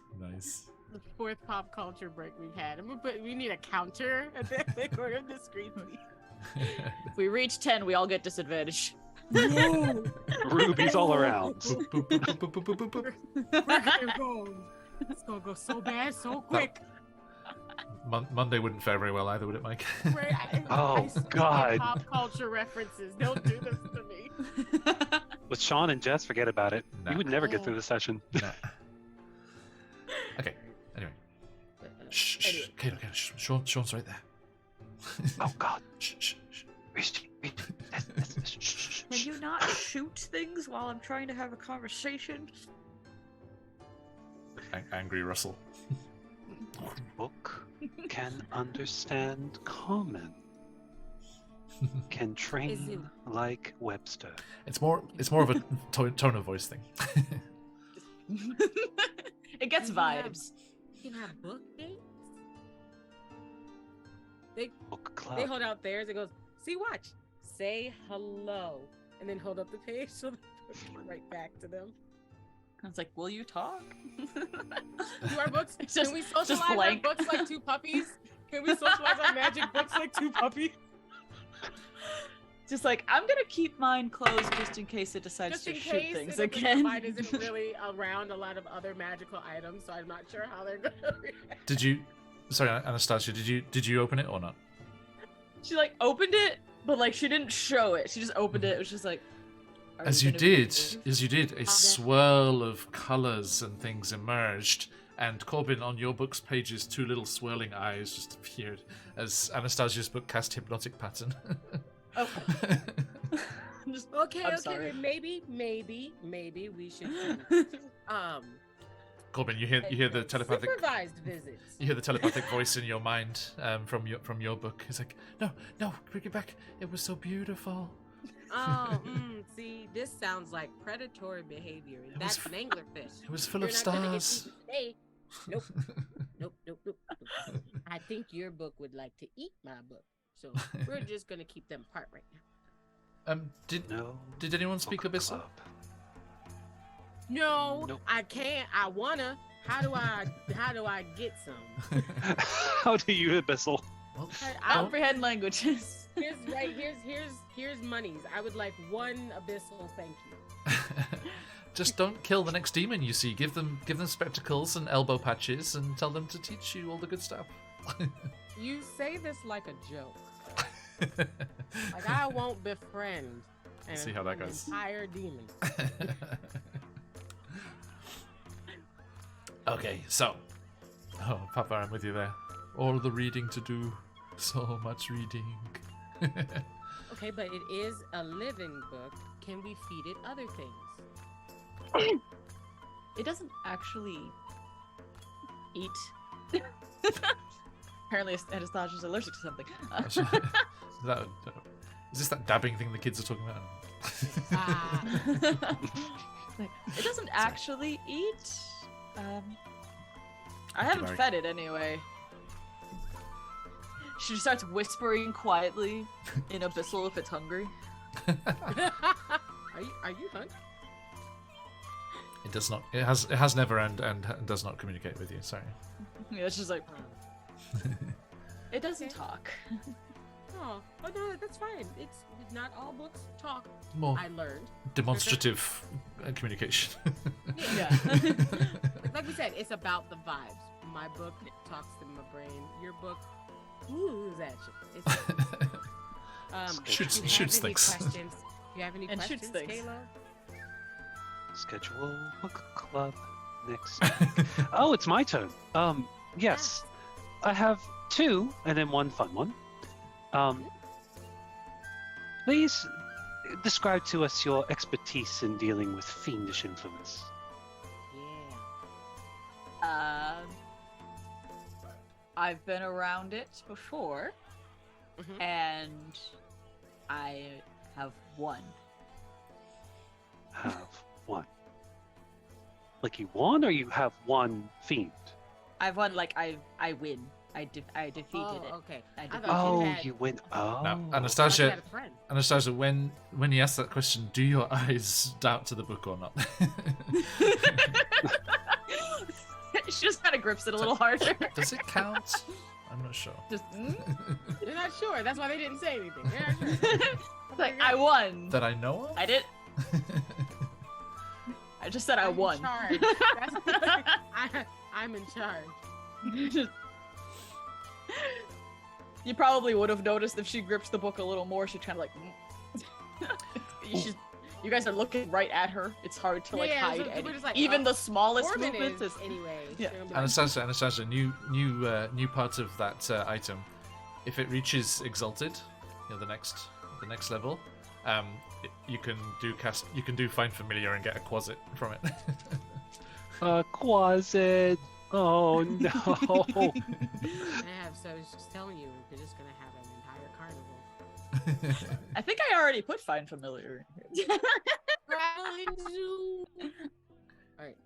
The fourth pop culture break we've had. We need a counter at the corner of the screen, please. If we reach 10, we all get disadvantage. No. Rubies all around. Boop, boop, boop, boop, boop, boop, boop, boop. It's gonna go so bad, so quick. Monday wouldn't fare very well either, would it, Mike? Oh, I suck at God. Pop culture references. Don't do this to me. With Sean and Jess, forget about it. Nah. You would never get through the session. Nah. Okay. Anyway. Shh. Kato, Sean's right there. Oh, God. Shh. Can you not shoot things while I'm trying to have a conversation? Angry Russell. Book can understand common. Can train like Webster. It's more of a tone of voice thing. It gets vibes. You can have book dates. Book club. They hold out theirs. It goes, see, watch. Say hello. And then hold up the page so the book can write back to them. I was like, will you talk? Do our books? It's just- Can we socialize just our blank. books like two puppies? Can we socialize our magic books like two puppies? Just like, I'm gonna keep mine closed just in case it decides Just to in shoot case things the book again. mine isn't really around a lot of other magical items, so I'm not sure how they're gonna react. Did you? Sorry, Anastasia. Did you open it or not? She like opened it, but like she didn't show it. She just opened it. It was just like. are As we you gonna be did, a swirl of colours and things emerged, and Corbin, on your book's pages, two little swirling eyes just appeared as Anastasia's book cast Hypnotic Pattern. Oh. Just, Okay, I'm okay, sorry. then maybe we should Corbin, you hear the telepathic supervised visits. you hear the telepathic voice in your mind from your book. It's like, no, bring it back. It was so beautiful. Oh, see, this sounds like predatory behavior. It That's was an anglerfish. It was full You're of not gonna get stars. eaten today. Nope. I think your book would like to eat my book, so we're just gonna keep them apart right now. Did anyone speak Book Abyssal? club. No, Nope. I can't. I wanna. How do I get some? How do you, Abyssal? Well, I- Comprehend languages. Here's monies. I would like one abyssal thank you. just don't kill the next demon you see. Give them spectacles and elbow patches and tell them to teach you all the good stuff. You say this like a joke. Like I won't befriend See how that goes. entire demon. Okay, so. Oh, Papa, I'm with you there. All the reading to do. So much reading. Okay, but it is a living book. Can we feed it other things? It doesn't actually eat. Apparently, Anastasia's allergic to something. Is this that dabbing thing the kids are talking about? Like, it doesn't actually eat. I haven't Barry. fed it anyway. She starts whispering quietly in Abyssal if it's hungry. Are you hungry? It does not. It has never and does not communicate with you. Sorry. Yeah, it's just like it doesn't talk. Oh, no, that's fine. It's not all books talk. More I learned. demonstrative communication. Yeah. Like we said, it's about the vibes. My book talks to my brain. Your book, ooh, that shit. It's, Shoots- if you shoots have any things. questions, if you have any And questions, shoots things. Kayla? Schedule book club next week. Oh, it's my turn. Yes. I have 2 and then 1 fun one. Please describe to us your expertise in dealing with fiendish influence. Yeah. I've been around it before, Mhm. and I have won. Have 1. Like you won, or you have 1 fiend? I've won. Like I win. I defeated Oh, it. okay. I I defeated thought Oh, had- you win. Oh. Now, I thought you Anastasia, had a friend. Anastasia, when you ask that question, do your eyes doubt to the book or not? She just kind of grips it a little harder. Does it count? I'm not sure. Just They're not sure. That's why they didn't say anything. They're not sure. like I won. That I know of? I did. I just said I I'm won. in charge. I'm in charge. You probably would have noticed if she grips the book a little more. She'd kind of like. You guys are looking right at her. It's hard to like Yeah, hide so any, we're just like, even oh, the smallest Corbin movements. is Is... anyway. Yeah. So I'm like, Anastasia, new part of that item. If it reaches exalted, the next level, you can do find familiar and get a quasit from it. Quasit. Oh no. I have, so I was just telling you, we're just gonna have an entire carnival. I think I already put Find Familiar in here. Alright.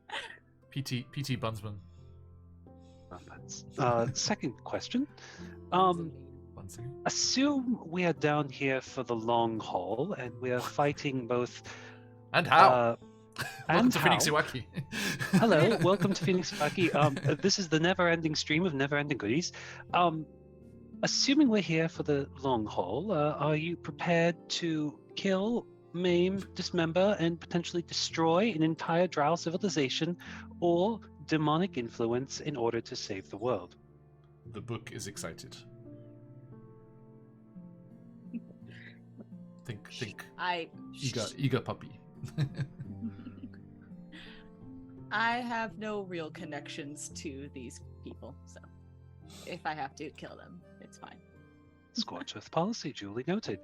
PT Bunsman. Second question. Bunsman. Assume we are down here for the long haul, and we are fighting both. And how? Welcome and to how. Phoenix Iwaki. Hello, welcome to Phoenix Iwaki. This is the never-ending stream of never-ending goodies. Assuming we're here for the long haul, are you prepared to kill, maim, dismember, and potentially destroy an entire drow civilization or demonic influence in order to save the world? The book is excited. Think. Eager puppy. I have no real connections to these people, so if I have to kill them, it's fine. Scorched Earth policy, duly noted.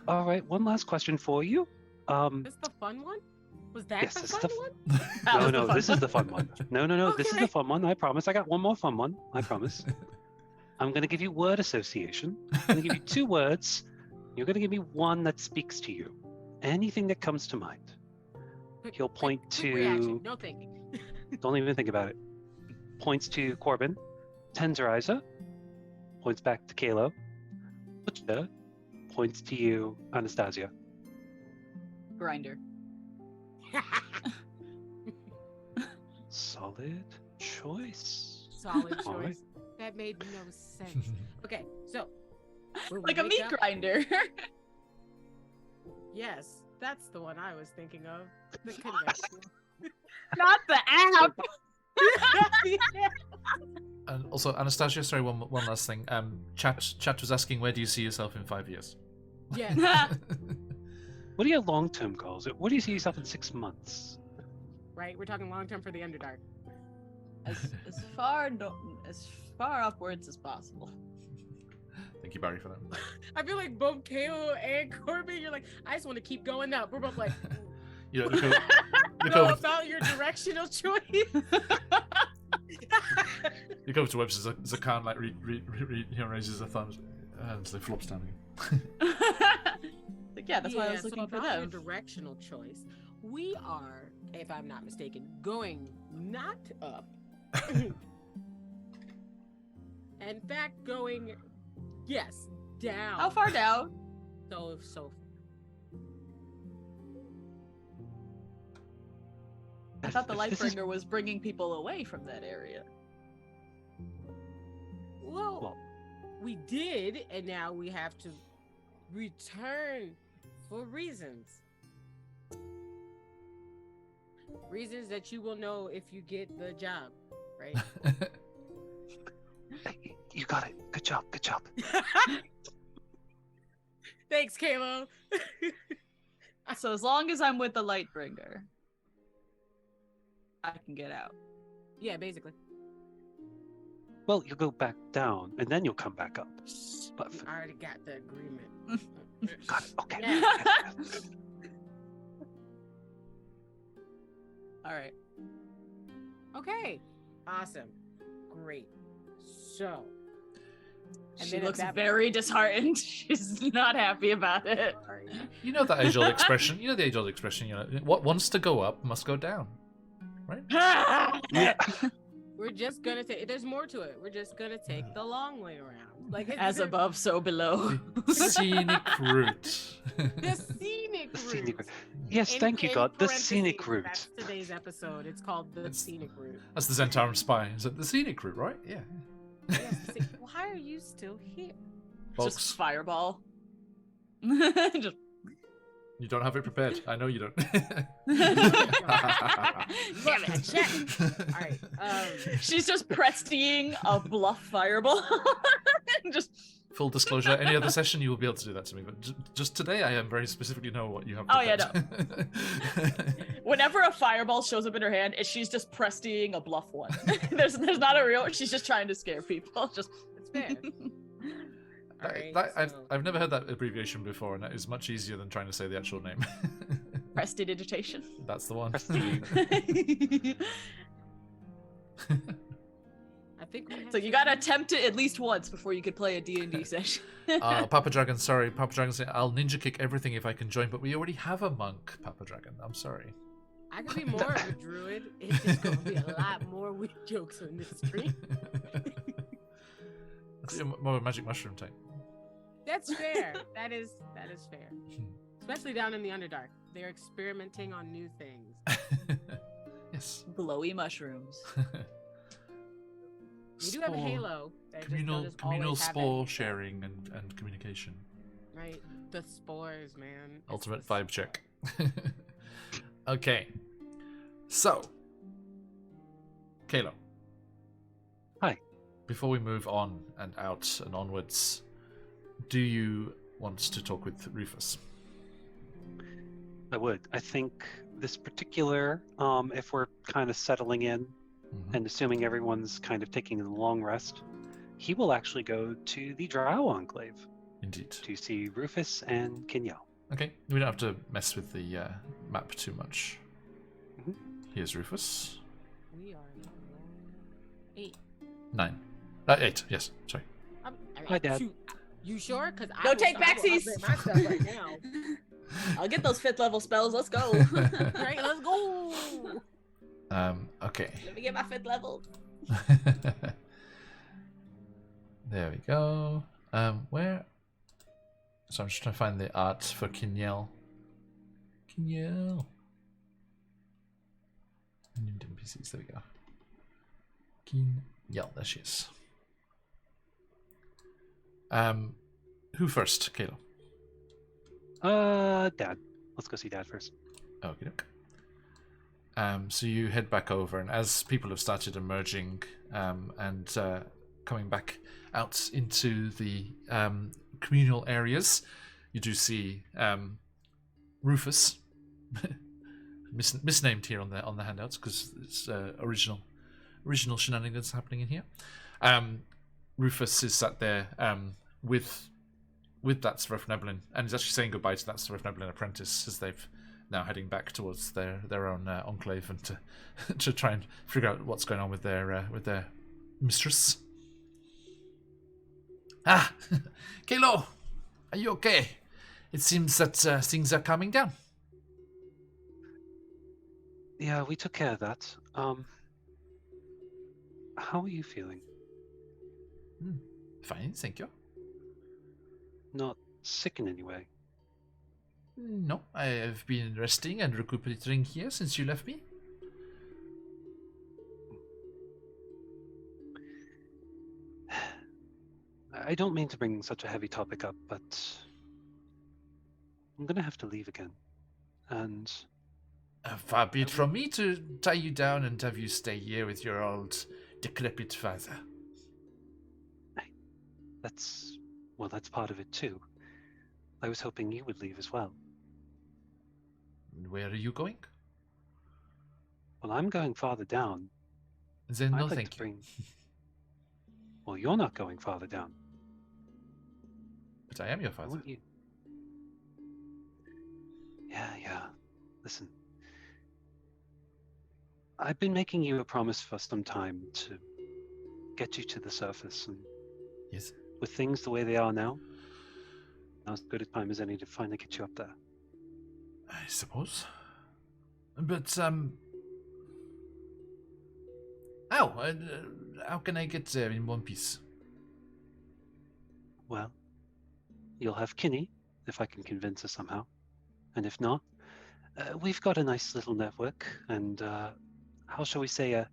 All right, one last question for you. This the fun one? Was that Yes, the this is fun the one? That was the No, fun this is the fun one. No, this is Okay. the fun one. I promise. I got one more fun one. I promise. I'm going to give you word association. I'm going to give you 2 words. You're going to give me one that speaks to you. Anything that comes to mind. He'll point Quick reaction, to. no thinking. Don't even think about it. Points to Corbin. Tensorizer. Points back to Kalo. Butcher. Points to you, Anastasia. Grinder. Solid choice. Solid choice. All right. That made no sense. Okay, so when we Like a wake meat up- grinder. Yes, that's the one I was thinking of. The conventional. Not the app. And also, Anastasia, sorry, one last thing. Chat was asking, where do you see yourself in 5 years? Yeah, What are your long-term goals? What do you see yourself in 6 months? right. We're talking long term for the Underdark. as far upwards as possible. Thank you, Barry, for that. I feel like both KO and Corbin, you're like, I just want to keep going up. We're both like, You know, look no, over, about your directional choice. look over to Webster. Zakan like raises her thumbs and so flops down again. Like, yeah, that's why I was so looking for about your them. directional choice. We are, if I'm not mistaken, going not up. In fact, going, yes, down. How far down? So I thought the If this is- Lightbringer was bringing people away from that area. well, We did, and now we have to return for reasons. Reasons that you will know if you get the job, right? You got it. Good job. Good job. Thanks, Kalo. So as long as I'm with the Lightbringer, I can get out. Yeah, basically. Well, you'll go back down, and then you'll come back up. But I already got the agreement. got it. Okay. Yeah. All right. Okay. Awesome. Great. So. and She then at looks that very disheartened. She's not happy about it. Sorry. You know the age-old expression. You know the age-old expression. You know what wants to go up must go down, right? Yeah. We're just gonna take. There's more to it. We're just gonna take the long way around. Like As above, so below. The scenic route. The scenic The route. scenic route. Yes, In- thank you, in God. The scenic parentheses, route. That's today's episode. It's called the It's- scenic route. That's the Zentarum spy. Is it the scenic route, right? Yeah. Yes, why are you still here? Folks, Just fireball. Just you don't have it prepared. I know you don't. Damn it! Check. All right. she's just prestiing a bluff fireball. Just Full disclosure, any other session you will be able to do that to me, but just today I am very specifically know what you have Oh, yeah, prepared. whenever a fireball shows up in her hand, she's just prestiing a bluff one. there's not a real. She's just trying to scare people. Just It's fair. All right. So, I've never heard that abbreviation before, and that is much easier than trying to say the actual name. prestidigitation. That's the one. I think we have So you gotta attempt it at least once before you could play a D&D session. Papa Dragon, sorry. Papa Dragon saying, I'll ninja kick everything if I can join, but we already have a monk, Papa Dragon. I'm sorry. I could be more of a druid. It's just gonna be a lot more weak jokes on this stream. More of a magic mushroom type. That's fair. That is fair. Especially down in the Underdark. They're experimenting on new things. Yes. Glowy mushrooms. We do have a halo. That Communal just always have spore it, sharing and communication. Right? The spores, man. It's Ultimate the vibe check. Okay. So, Kalo. Hi. Before we move on and out and onwards, do you want to talk with Rufus? I would. I think this particular, if we're kind of settling in Mhm. and assuming everyone's kind of taking a long rest, he will actually go to the Drow Enclave Indeed. to see Rufus and Kinyel. Okay, we don't have to mess with the map too much. Mhm. Here's Rufus. We are now 8. 9. 8, yes, sorry. Hi, Dad. Shoot. You sure? Because I Go will- take I will backsies. upgrade my stuff right now. I'll get those 5th level spells. Let's go. Right, let's go. Okay. Let me get my 5th level. There we go. Where? So I'm just trying to find the art for Kinyel. Kinyel. Named NPCs. There we go. Kinyel. There she is. Who first, Kalo? Dad. Let's go see Dad first. Okay. So you head back over, and as people have started emerging and coming back out into the communal areas, you do see Rufus, misnamed here on the handouts because it's original shenanigans happening in here. Rufus is sat there with that Seraph Nebulin, and he's actually saying goodbye to that Seraph Nebulin apprentice as they've now heading back towards their own enclave and to try and figure out what's going on with their mistress. Ah, Kalo, are you okay? It seems that things are calming down. Yeah, we took care of that. How are you feeling? Fine, thank you. Not sick in any way? No, I have been resting and recuperating here since you left me. I don't mean to bring such a heavy topic up, but I'm gonna have to leave again. And Far be it from me to tie you down and have you stay here with your old decrepit father. that's part of it too. I was hoping you would leave as well. Where are you going? Well, I'm going farther down. Then no I'd like thank to you. bring. Well, you're not going farther down. But I am your I father. want you. Yeah. Listen. I've been making you a promise for some time to get you to the surface, and Yes. with things the way they are now, now's as good a time as any to finally get you up there. I suppose. But, how can I get there in one piece? Well, you'll have Kinney, if I can convince her somehow. And if not, we've got a nice little network, and how shall we say, a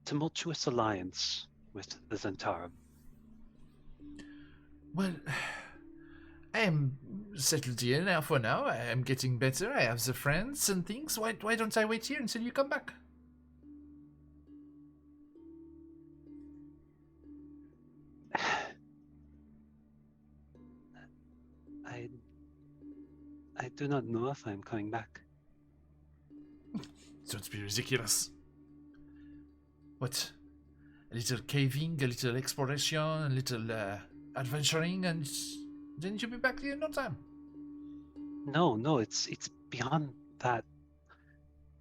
tumultuous alliance with the Zentarum. Well, I am settled here now for now. I am getting better. I have the friends and things. Why don't I wait here until you come back? I do not know if I am coming back. Don't be ridiculous. What? A little caving, a little exploration, a little adventuring, and then you'll be back here in no time. No, it's beyond that.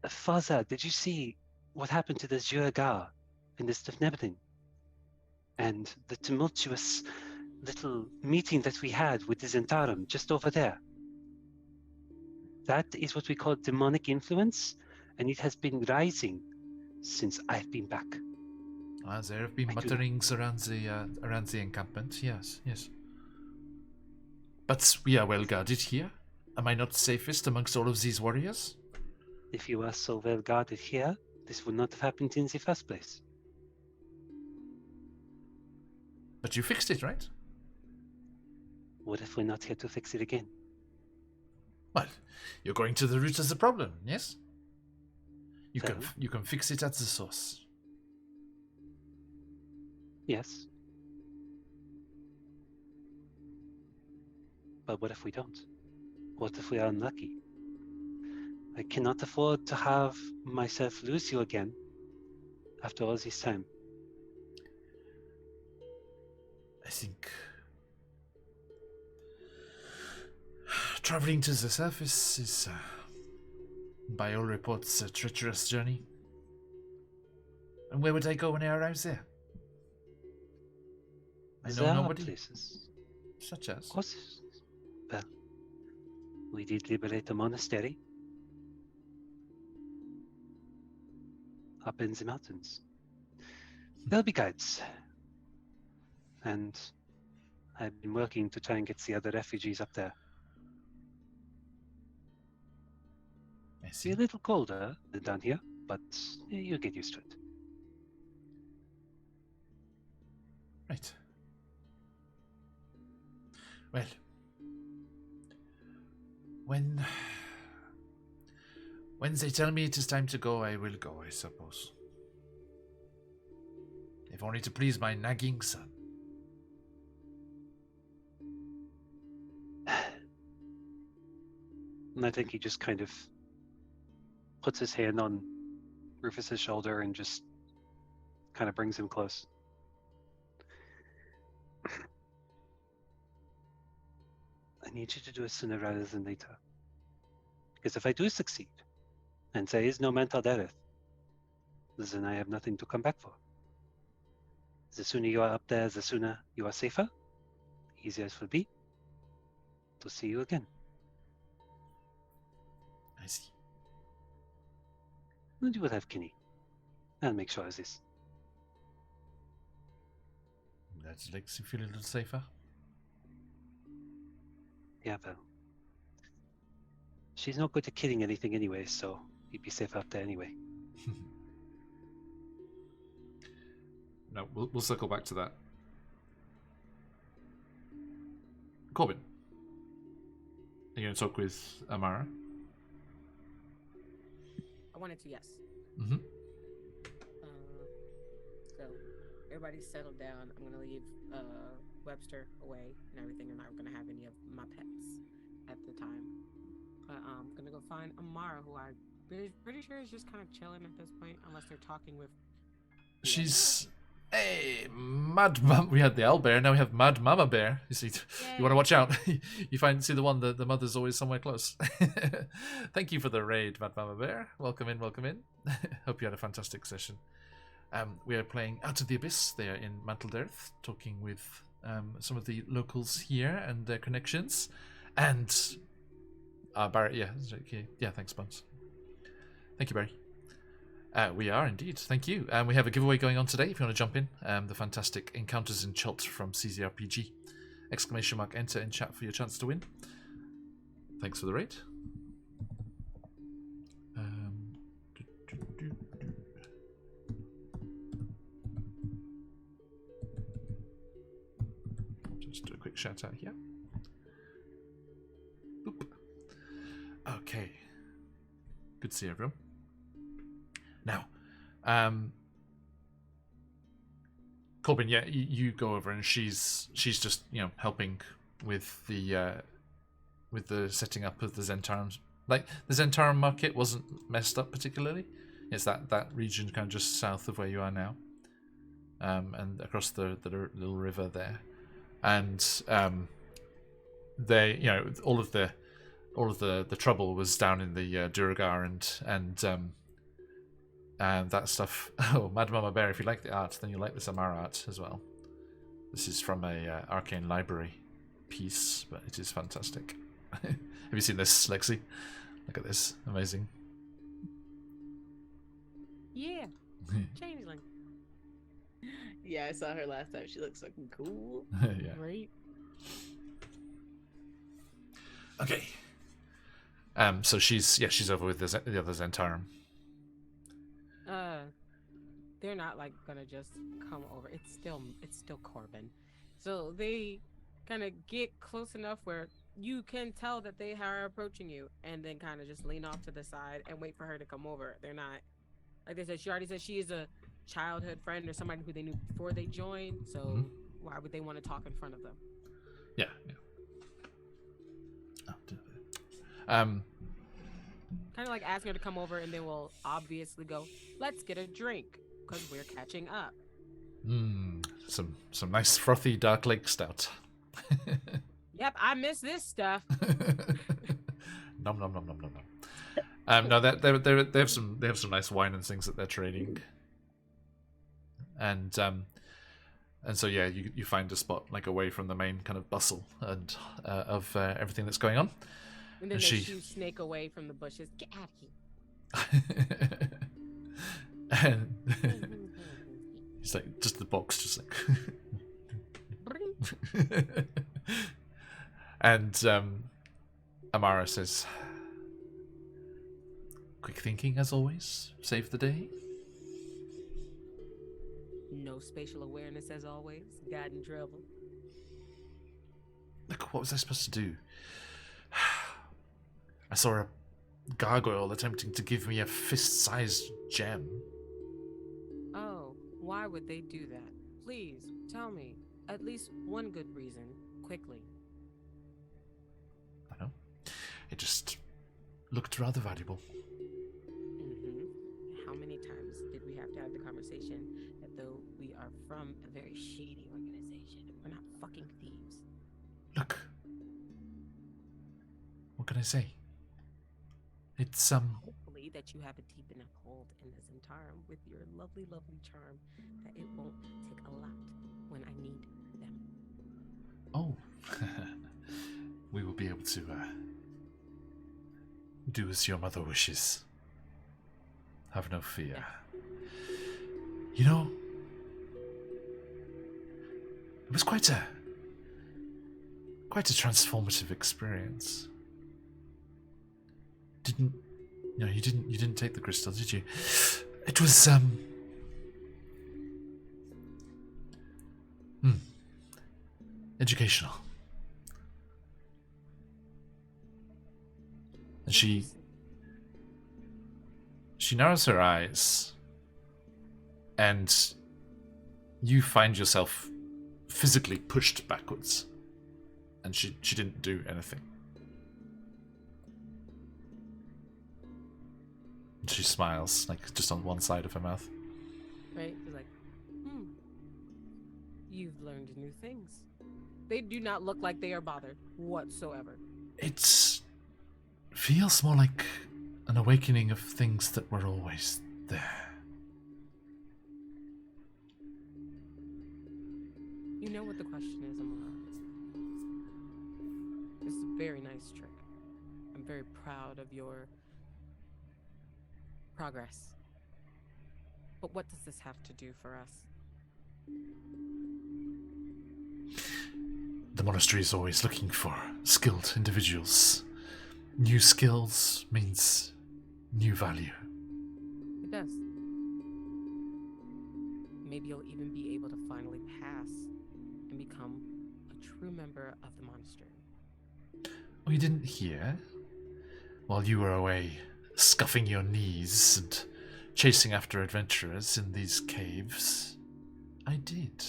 Faza, did you see what happened to the Jurgar in the Stifnebetin? And the tumultuous little meeting that we had with the Zentarum just over there? That is what we call demonic influence, and it has been rising since I've been back. There have been mutterings around the encampment. Yes. But we are well guarded here. Am I not safest amongst all of these warriors? If you are so well guarded here, this would not have happened in the first place. But you fixed it, right? What if we're not here to fix it again? Well, you're going to the root of the problem, yes? You So? can fix it at the source. Yes. But what if we don't? What if we are unlucky? I cannot afford to have myself lose you again after all this time. I think traveling to the surface is, by all reports, a treacherous journey. And where would I go when I arrive there? I know There nobody. are places. Such as? Of course. Well, we did liberate a monastery up in the mountains. There'll be guides. And I've been working to try and get the other refugees up there. I It's see. a little colder than down here, but you'll get used to it. Right. Well, when they tell me it is time to go, I will go, I suppose. If only to please my nagging son. And I think he just kind of puts his hand on Rufus's shoulder and just kind of brings him close. I need you to do it sooner rather than later. Because if I do succeed, and there is no mental death, then I have nothing to come back for. The sooner you are up there, the sooner you are safer. The easier it will be to see you again. I see. And you will have Kinney. I'll make sure of this. That makes you feel a little safer. Yeah, well. She's not good at killing anything anyway, so you'd be safe out there anyway. No, we'll circle back to that. Corbin, are you going to talk with Amara? I wanted to, yes. Mm-hmm. So everybody's settled down. I'm gonna leave Webster away and everything. I'm not gonna have any of my pets at the time. But I'm gonna go find Amara, who I'm pretty sure is just kind of chilling at this point, unless they're talking with. She's hey, Mad Mum. We had the owl bear, now we have Mad Mama Bear. You see, you want to watch out. You see the one, the mother's always somewhere close. Thank you for the raid, Mad Mama Bear. Welcome in, welcome in. Hope you had a fantastic session. We are playing Out of the Abyss there in Mantled Earth, talking with some of the locals here and their connections. And Barry, yeah, thanks, Buns. Thank you, Barry. We are indeed, thank you. We have a giveaway going on today if you want to jump in. The fantastic Encounters in Chult from CZRPG. ! Enter in chat for your chance to win. Thanks for the raid. Just do a quick shout out here. Boop. Okay. Good to see everyone. Now, Corbin, yeah, you go over, and she's just helping with the setting up of the Zentarum. Like the Zentarum market wasn't messed up particularly. It's that region kind of just south of where you are now, and across the little river there, and they all of the trouble was down in the Duragar and that stuff. Oh, Mad Mama Bear, if you like the art, then you'll like this Amara art as well. This is from a Arcane Library piece, but it is fantastic. Have you seen this, Lexi? Look at this. Amazing. Yeah. Changeling. Yeah, I saw her last time. She looks fucking cool. Yeah. Right. Okay. So she's over with the other Zentarum. They're not like gonna just come over. It's still Corbin. So they kind of get close enough where you can tell that they are approaching you, and then kind of just lean off to the side and wait for her to come over. They're not, like they said, she already said she is a childhood friend or somebody who they knew before they joined. So why would they want to talk in front of them? Yeah. Kind of like asking her to come over, and then we'll obviously go, let's get a drink, because we're catching up. Some nice frothy dark lake stout. Yep, I miss this stuff. Nom nom nom nom nom nom. No, they have some nice wine and things that they're trading. And so yeah, you find a spot like away from the main kind of bustle and of everything that's going on. And then and they shoo Snake away from the bushes. Get out of here. And he's like, just the box, just like. And Amara says, quick thinking as always, save the day. No spatial awareness as always. Got in trouble. Look, what was I supposed to do? I saw a gargoyle attempting to give me a fist-sized gem. Oh, why would they do that? Please, tell me. At least one good reason. Quickly. I know. It just looked rather valuable. How many times did we have to have the conversation that though we are from a very shady organization, we're not fucking thieves? Look. What can I say? It's Hopefully that you have a deep enough hold in this Zentarum with your lovely, lovely charm that it won't take a lot when I need them. Oh. We will be able to do as your mother wishes. Have no fear. Yeah. You know, it was quite a transformative experience. You didn't take the crystal, did you? It was educational. And she narrows her eyes, and you find yourself physically pushed backwards. And she didn't do anything. And she smiles, like just on one side of her mouth. Right? She's like, you've learned new things. They do not look like they are bothered whatsoever. It feels more like an awakening of things that were always there. You know what the question is, Amara. This is a very nice trick. I'm very proud of your progress. But what does this have to do for us? The monastery is always looking for skilled individuals. New skills means new value. It does. Maybe you'll even be able to finally pass and become a true member of the monastery. Oh, you didn't hear? While you were away, scuffing your knees and chasing after adventurers in these caves, I did.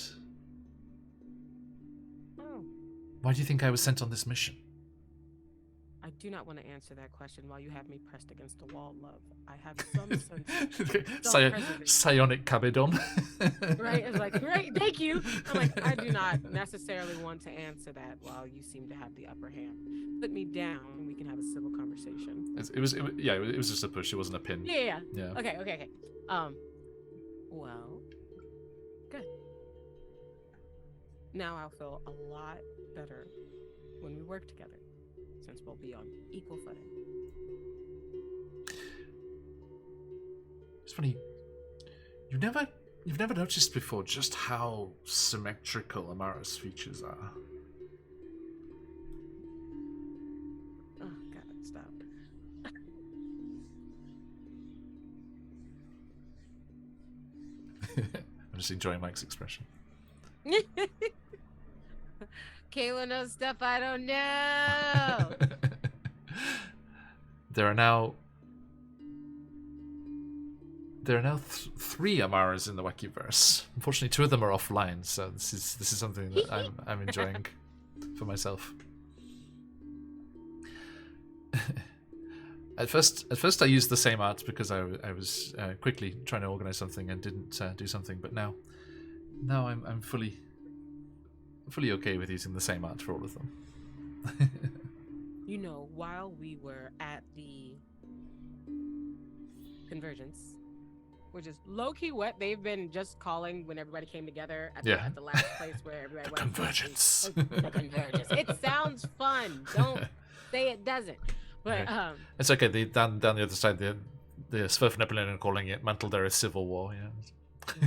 Oh, Why do you think I was sent on this mission? I do not want to answer that question while you have me pressed against the wall, love. I have some sense of self-preservation. Psionic cabedon. Right? It's like, right, thank you. I'm like, I do not necessarily want to answer that while you seem to have the upper hand. Put me down and we can have a civil conversation. It was just a push. It wasn't a pin. Yeah. Yeah. Okay. Well, good. Now I'll feel a lot better when we work together, since we'll be on equal footing. It's funny. You've never noticed before just how symmetrical Amara's features are. Oh God, stop. I'm just enjoying Mike's expression. Kayla knows stuff I don't know. There are now three Amaras in the Wakiverse. Unfortunately, two of them are offline, so this is something that I'm enjoying for myself. At first, I used the same art because I was quickly trying to organize something and didn't do something. But now I'm fully okay with using the same art for all of them. You know, while we were at the Convergence, which is low-key what they've been just calling when everybody came together at the last place where everybody went. Convergence. The Convergence. It sounds fun. Don't say it doesn't. But it's okay. Down the other side, the Sverfneppelin are calling it Mantelderith Civil War. Yeah.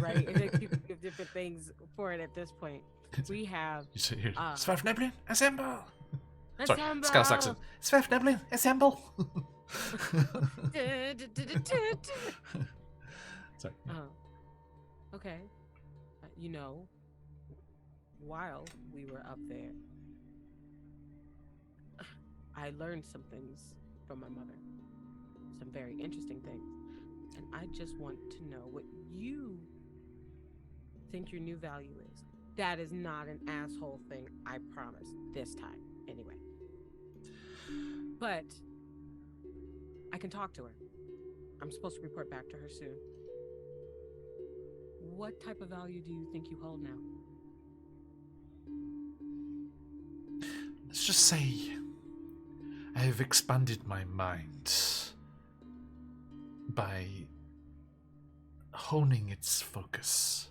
Right. And they keep different things for it at this point. We have Sverfneppelin, assemble. Assemble. Sorry, Scouse accent. Sverfneppelin, assemble. Sorry. Okay. You know, while we were up there, I learned some things from my mother. Some very interesting things. And I just want to know what you think your new value is. That is not an asshole thing, I promise. This time, anyway. But I can talk to her. I'm supposed to report back to her soon. What type of value do you think you hold now? Let's just say I have expanded my mind by honing its focus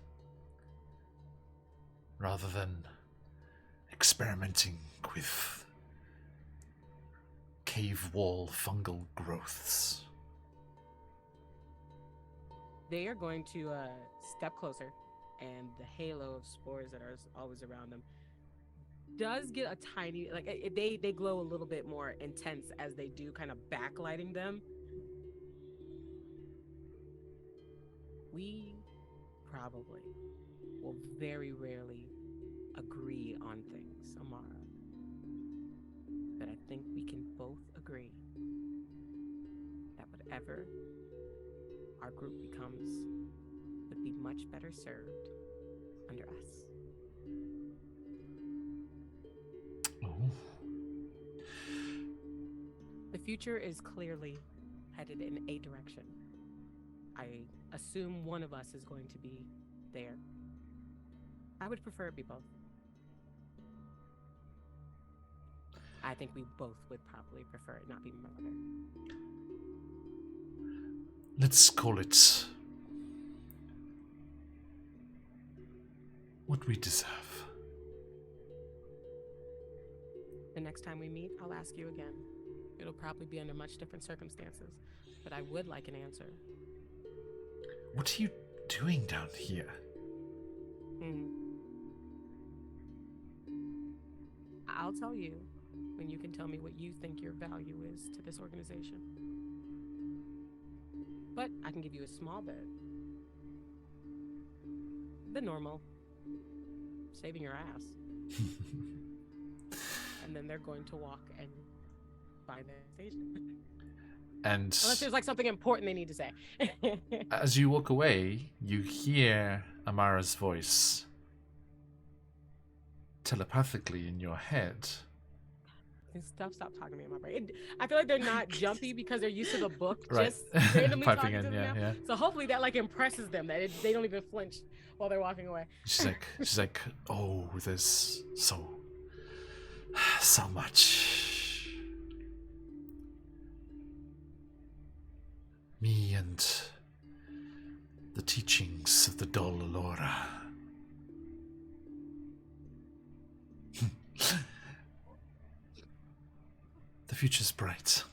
rather than experimenting with cave wall fungal growths. They are going to step closer, and the halo of spores that are always around them does get a tiny, like they glow a little bit more intense as they do, kind of backlighting them. We probably will very rarely agree on things, Amara. But I think we can both agree ever our group would be much better served under us. Oh. The future is clearly headed in a direction. I assume one of us is going to be there. I would prefer it be both. I think we both would probably prefer it not be my mother. Let's call it what we deserve. The next time we meet, I'll ask you again. It'll probably be under much different circumstances, but I would like an answer. What are you doing down here? I'll tell you when you can tell me what you think your value is to this organization. But I can give you a small bit. The normal. Saving your ass. And then they're going to walk and find their station. And unless there's like something important they need to say. as you walk away, you hear Amara's voice telepathically in your head. Stop talking to me in my brain. I feel like they're not jumpy because they're used to the book Right. just randomly Piping talking in, to them. yeah. So hopefully that like impresses them that they don't even flinch while they're walking away. She's like, oh, there's so much. Me and the teachings of the Dol Allura. The future's bright.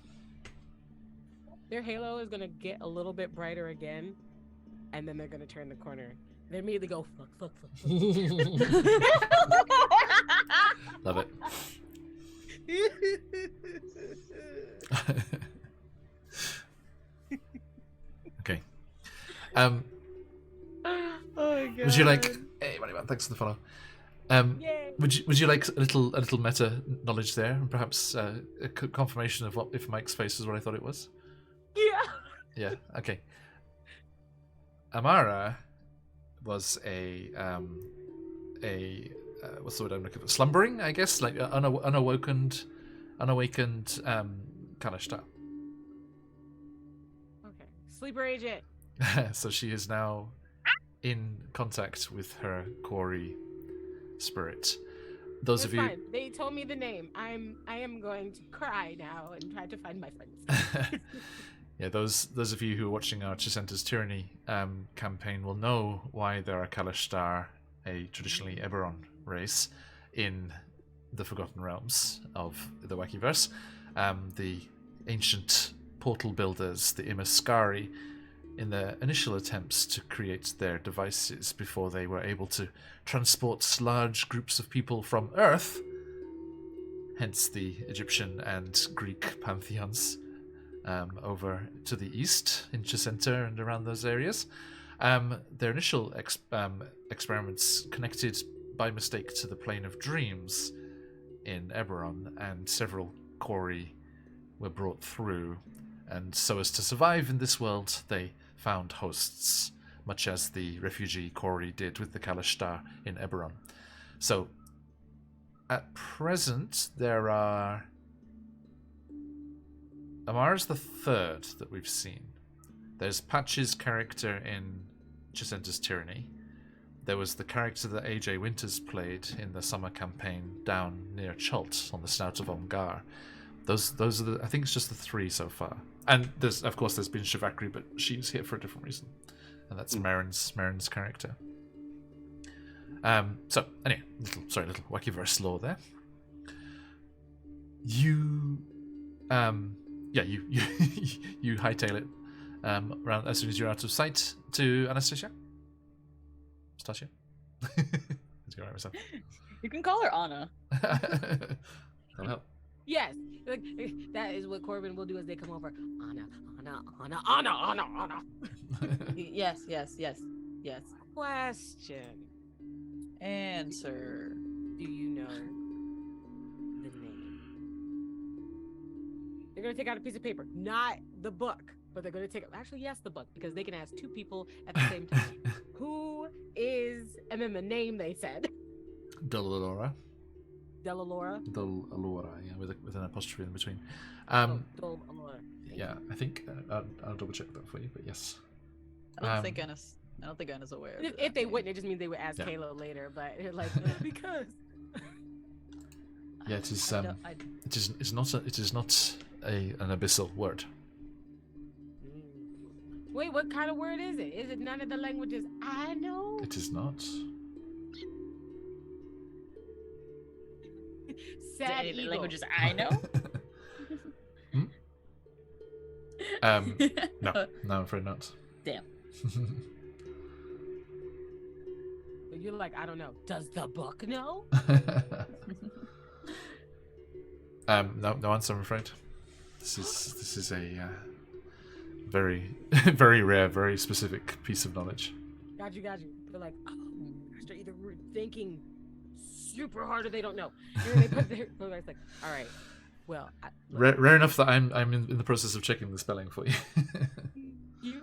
Their halo is gonna get a little bit brighter again, and then they're gonna turn the corner. They immediately go fuck. Love it. Okay. Oh my god. Would you like? Hey, Moneyman, thanks for the follow. Yay. Would you like a little meta knowledge there, and perhaps a confirmation of what if Mike's face is what I thought it was? Yeah. Yeah. Okay. Amara was a what's the word I'm looking for? Slumbering, I guess, like unawakened Kalashtar. Okay. Sleeper agent. So she is now in contact with her Corey spirit. Those That's of you fine. They told me the name. I am going to cry now and try to find my friends. Yeah, those of you who are watching our Chisenter's Tyranny campaign will know why there are Kalashtar, a traditionally Eberron race, in the Forgotten Realms of the Wakiverse. The ancient portal builders, the Imaskari, in their initial attempts to create their devices before they were able to transport large groups of people from Earth, hence the Egyptian and Greek pantheons, over to the east in Chisenter and around those areas. Their initial experiments connected by mistake to the plane of dreams in Eberron, and several Kori were brought through, and so as to survive in this world, they found hosts, much as the refugee Kori did with the Kalashtar in Eberron. So, at present, there are... Amara's the third that we've seen. There's Patch's character in Chisenter's Tyranny. There was the character that AJ Winters played in the summer campaign down near Chult on the Snout of Omgar. Those are the... I think it's just the three so far. And there's been Shavakri, but she's here for a different reason. And that's Marin's character. So, anyway, little Wakiverse lore there. You hightail it around as soon as you're out of sight to Anastasia. Stasia? Let's go right myself. You can call her Anna. That'll help. Yes, that is what Corbin will do as they come over. Anna. Yes. Question: Answer. do you know the name? They're gonna take out a piece of paper, not the book, but they're going to take. Actually, yes, the book, because they can ask two people at the same time. Who is, and then the name they said. Delalora. Delalora. Delalora, yeah, with an apostrophe in between. Delalora. Yeah, I think I'll double check that for you, but yes. I don't think Anna's aware. If they wouldn't, it just means they would ask Yeah. Kayla later. But they're like, because. Yeah, it is. It is not an abyssal word. Wait, what kind of word is it? Is it none of the languages I know? It is not. Sad Any of the eagle. languages I know. No, I'm afraid not. Damn. But you're like, I don't know. Does the book know? No answer, I'm afraid. This is a very very rare, very specific piece of knowledge. Got you. They're like, oh, gosh, they're either thinking super hard or they don't know. And then they put their like, all right, well, Rare enough that I'm in the process of checking the spelling for you. you.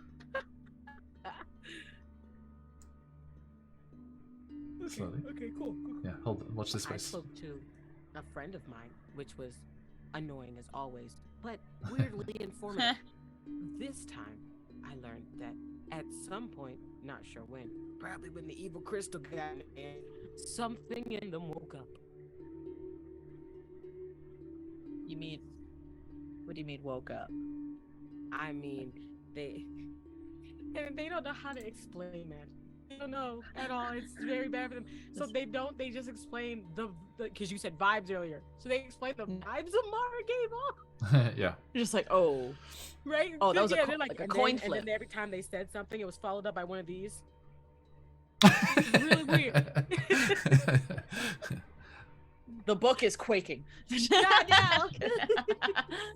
Slowly. Okay, cool. Yeah, hold on. Watch this I space. spoke to a friend of mine, which was annoying as always, but weirdly informative. This time, I learned that at some point, not sure when, probably when the evil crystal got in, something in them woke up. You mean? What do you mean woke up? I mean, they don't know how to explain that. They don't know at all. It's very bad for them. So they just explain the because you said vibes earlier. So they explain the vibes of Mara gave off. Yeah. You're just like, oh, Right? Oh, that was yeah, a they're like a and coin then, flip. And then every time they said something, it was followed up by one of these. It's really weird. the book is quaking. God,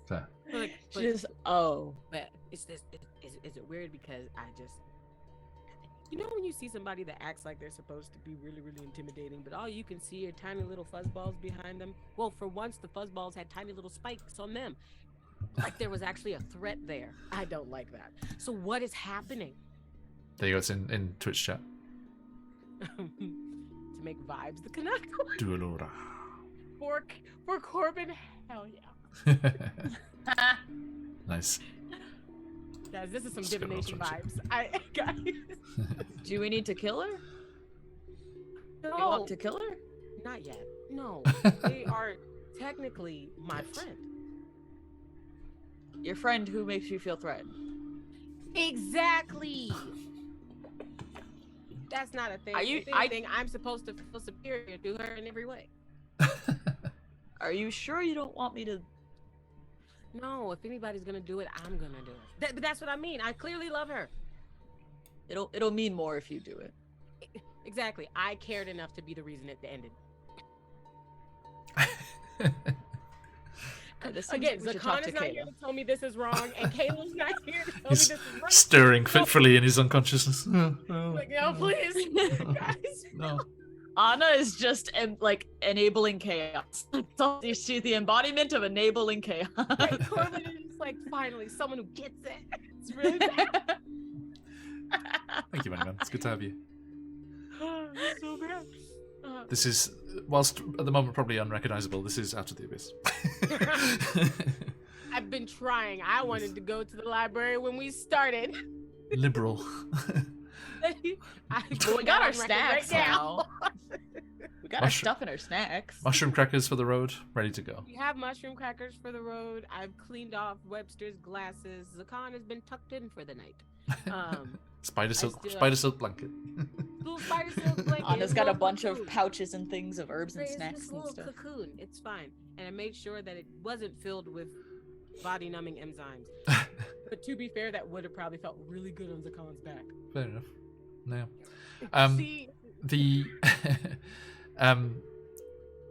So, Like, She just, oh, but it's this. Is it weird because I just. You know when you see somebody that acts like they're supposed to be really, really intimidating, but all you can see are tiny little fuzzballs behind them? Well, for once, the fuzzballs had tiny little spikes on them. Like there was actually a threat there. I don't like that. So what is happening? there you go. It's in Twitch chat. To make vibes the Canuck Dualora. for Corbin, hell yeah. Nice. Guys, this is some That's a good divination reference. vibes. Guys. do we need to kill her? No, You want to kill her? not yet. No, they are technically my friend. Your friend who makes you feel threatened. Exactly. That's not a thing. Are you- If anything, I'm supposed to feel superior to her in every way. Are you sure you don't want me to? No, if anybody's gonna do it, I'm gonna do it. But that's what I mean. I clearly love her. It'll mean more if you do it. Exactly. I cared enough to be the reason it ended. This seems Again, like we should talk Zakan to is not here Kayla. to tell me this is wrong, and Kayla's not here to tell me He's this is right. stirring fitfully in his unconsciousness. Oh, Like, no, please, guys. no. Anna is just like enabling chaos. So she's the embodiment of enabling chaos. Right, Corbin is like finally someone who gets it. It's really bad. Thank you, man. It's good to have you. It's so bad. This is, whilst at the moment probably unrecognizable, this is Out of the Abyss. I've been trying. I wanted to go to the library when we started. Liberal. Well, we got our snacks now. We got our Mushroom- stuff in our snacks. Mushroom crackers for the road, ready to go. We have mushroom crackers for the road. I've cleaned off Webster's glasses. Zakan has been tucked in for the night. Spider silk blanket. Little spider silk blanket, Anna's got a little bunch of cocoon. pouches and things of herbs and It's snacks this and little stuff. cocoon. It's fine. And I made sure that it wasn't filled with body-numbing enzymes. But to be fair, that would have probably felt really good on Zakan's back. Fair enough. No. See, The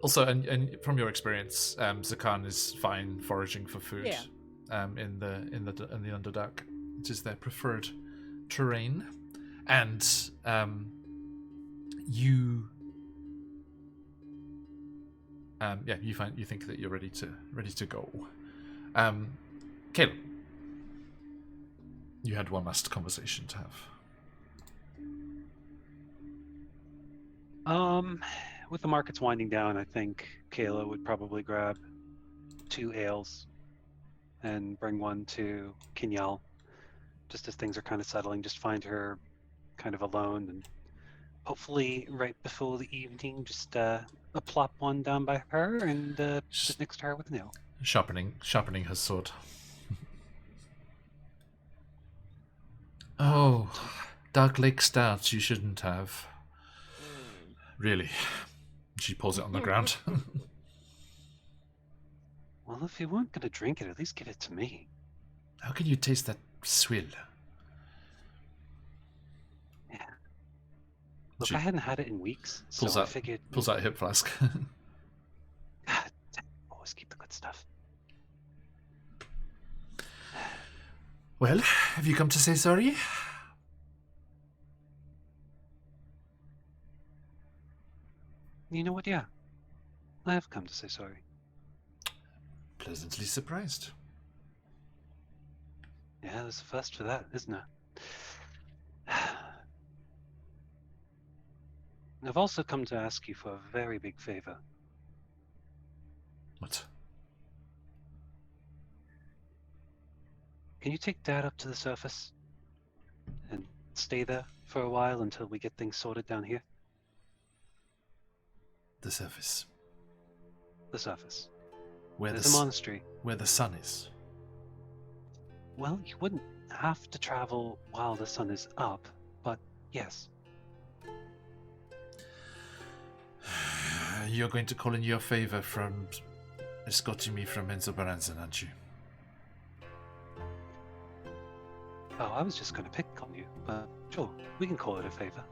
also, and from your experience, Zakan is fine foraging for food. Yeah. In the Underdark, it is their preferred terrain, and you think that you're ready to go. Caleb. You had one last conversation to have. With the markets winding down, I think Kayla would probably grab 2 ales and bring one to Kinyal, just as things are kind of settling. Just find her kind of alone, and hopefully right before the evening, just plop one down by her and sit next to her with an ale. Sharpening her sword. Oh, Dark Lake Stout, you shouldn't have. Really. She pours it on the ground. Well, if you weren't going to drink it, at least give it to me. How can you taste that swill? Yeah. Look, She I hadn't had it in weeks, so I figured... Pulls out a hip flask. God, always keep the good stuff. Well, have you come to say sorry? You know what, yeah. I have come to say sorry. Pleasantly surprised. Yeah, there's a first for that, isn't there? I've also come to ask you for a very big favor. What? Can you take Dad up to the surface and stay there for a while until we get things sorted down here? The surface. The surface. Where There's a monastery. Where the sun is. Well, you wouldn't have to travel while the sun is up, but yes. You're going to call in your favor from escorting me from Enzo Baranzan, aren't you? Oh, I was just going to pick on you, but sure, we can call it a favor.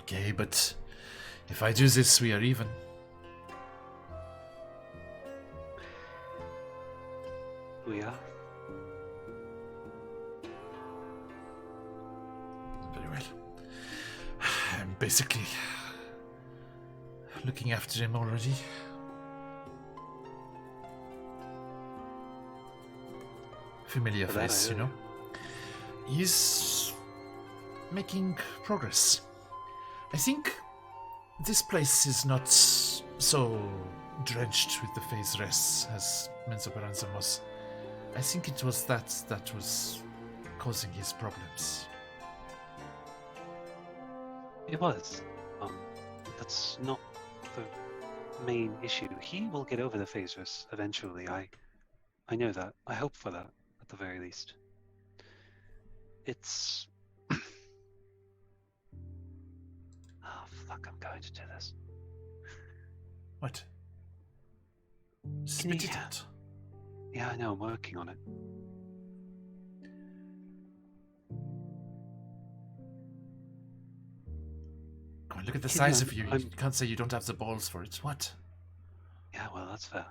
Okay, but if I do this, we are even. We are. Very well. I'm basically looking after him already. Familiar face, you know. He's making progress. I think this place is not so drenched with the phase rests as Menzo Baranzan was. I think it was that was causing his problems. It was. That's not the main issue. He will get over the phasers eventually. I know that. I hope for that, at the very least. It's... Oh, fuck, I'm going to do this. What? Spit it out. Yeah, I know, I'm working on it. Come on, look at the size of you. You can't say you don't have the balls for it. What? Yeah, well, that's fair.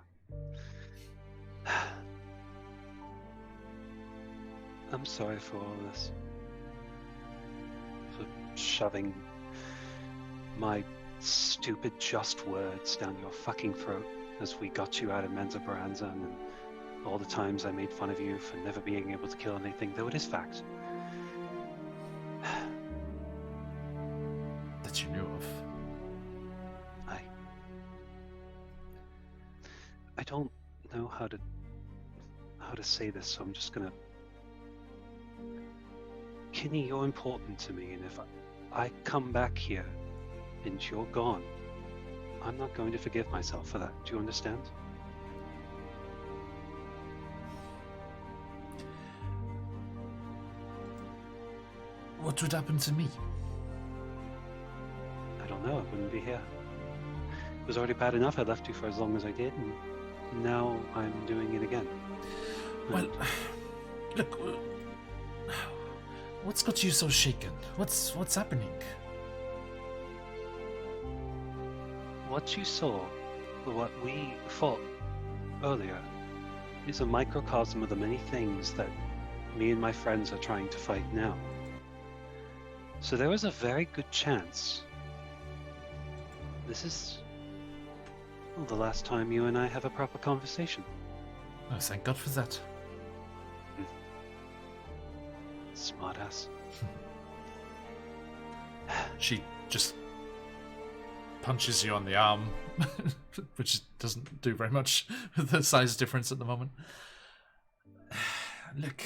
I'm sorry for all this. For shoving my stupid just words down your fucking throat as we got you out of Menzo Baranzan, and all the times I made fun of you for never being able to kill anything, though it is fact. That you knew of. I don't know how to say this, so I'm just gonna... Kinney, you're important to me, and if I come back here and you're gone, I'm not going to forgive myself for that. Do you understand? What would happen to me? I don't know. I wouldn't be here. It was already bad enough I left you for as long as I did, and now I'm doing it again. Well, look, what's got you so shaken? What's happening? What you saw, or what we fought earlier, is a microcosm of the many things that me and my friends are trying to fight now. So there is a very good chance this is the last time you and I have a proper conversation. Oh, thank God for that. Smartass. She just punches you on the arm, which doesn't do very much with the size difference at the moment. Look.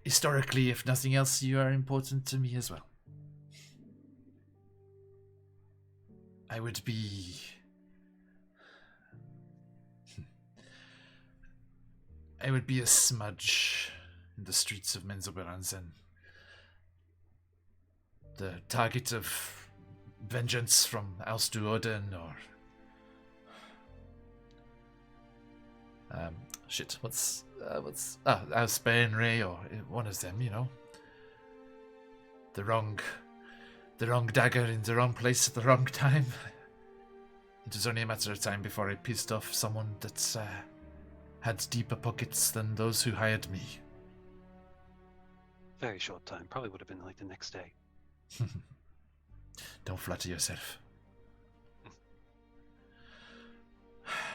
Historically, if nothing else, you are important to me as well. I would be... I would be a smudge in the streets of Menzoberranzan. The target of vengeance from Alstuoden or... what's Alspainray or one of them, you know. The wrong dagger in the wrong place at the wrong time. It was only a matter of time before I pissed off someone that had deeper pockets than those who hired me. Very short time. Probably would have been like the next day. Don't flatter yourself.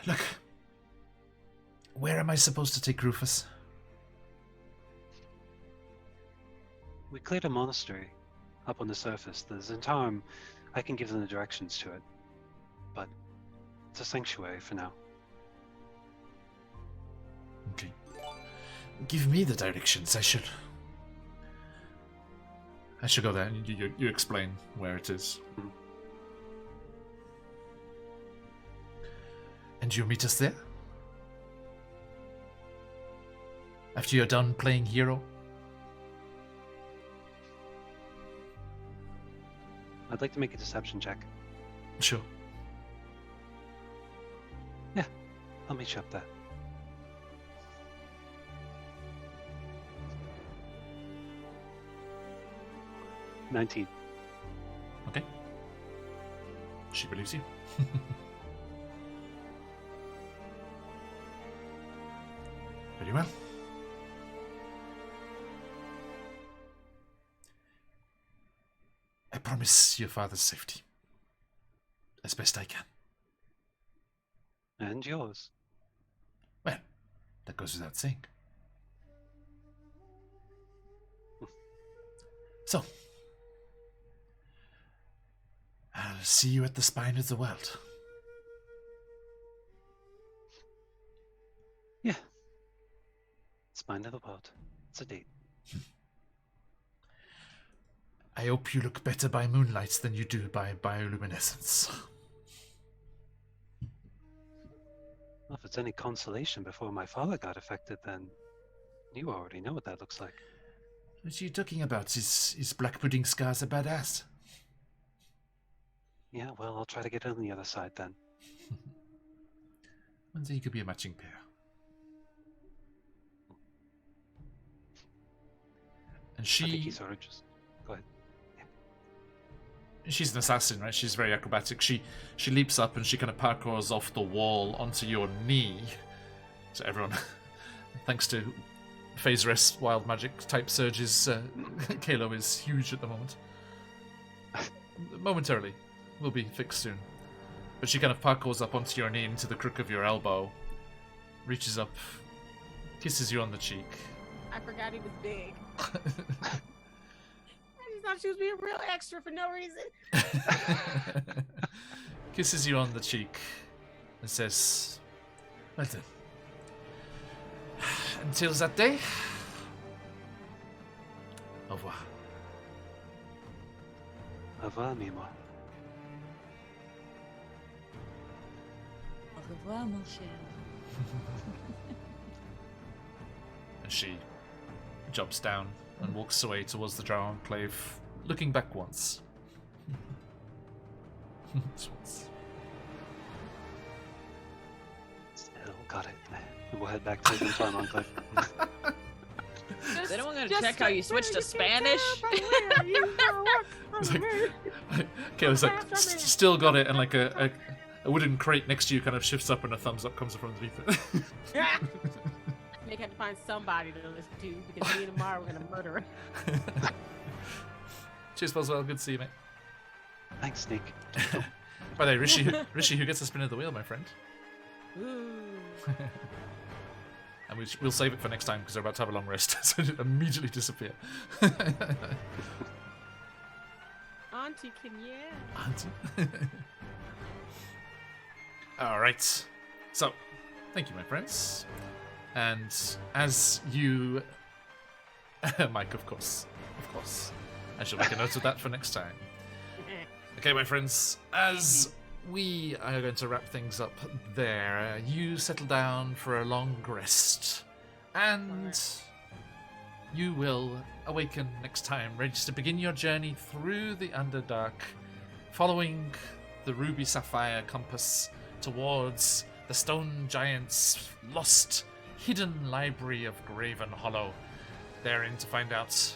Look. Where am I supposed to take Rufus? We cleared a monastery up on the surface. The Zentarum, I can give them the directions to it. But it's a sanctuary for now. Okay. Give me the directions. I should go there and you explain where it is. Mm. And you meet us there? After you're done playing hero? I'd like to make a deception check. Sure. Yeah, I'll meet you up there. $19. Okay. She believes you. Very well. I promise your father's safety. As best I can. And yours. Well, that goes without saying. So, I'll see you at the spine of the world. Yeah. Spine of the world. It's a date. I hope you look better by moonlight than you do by bioluminescence. Well, if it's any consolation, before my father got affected, then you already know what that looks like. What are you talking about? Is black pudding scars a badass? Yeah, well, I'll try to get on the other side then. One day you could be a matching pair. And I think he sort of just... Go ahead. She's an assassin, right? She's very acrobatic. She leaps up and she kind of parkours off the wall onto your knee. So everyone, thanks to Phase Rest wild magic type surges, Kalo is huge at the moment. Momentarily. Will be fixed soon. But she kind of parkours up onto your knee into the crook of your elbow, reaches up, kisses you on the cheek. I forgot he was big. I just thought she was being real extra for no reason. Kisses you on the cheek and says, well then, until that day, au revoir. Au revoir, Mima. Au revoir, mon cher. And she jumps down and walks away towards the Drow Enclave, looking back once. Just once. Still got it. And we'll head back to the Town Enclave. Is anyone gonna check how you switched to Spanish? It's like, okay, it's like still got it, and like a wooden crate next to you kind of shifts up, and a thumbs up comes from underneath it. Nick had to find somebody to listen to because me and Amara were gonna murder her. Cheers, Boswell. Good to see you, mate. Thanks, Nick. By the way, Rishi, who gets the spin of the wheel, my friend? Ooh. And we'll save it for next time because they're about to have a long rest, so it immediately disappear. Auntie can yeah. Auntie. All right. So, thank you, my friends. And as you, Mike, of course, I shall make a note of that for next time. Okay, my friends, as we are going to wrap things up there, you settle down for a long rest, and you will awaken next time, ready to begin your journey through the Underdark, following the Ruby Sapphire compass towards the Stone Giant's lost, hidden library of Graven Hollow, therein to find out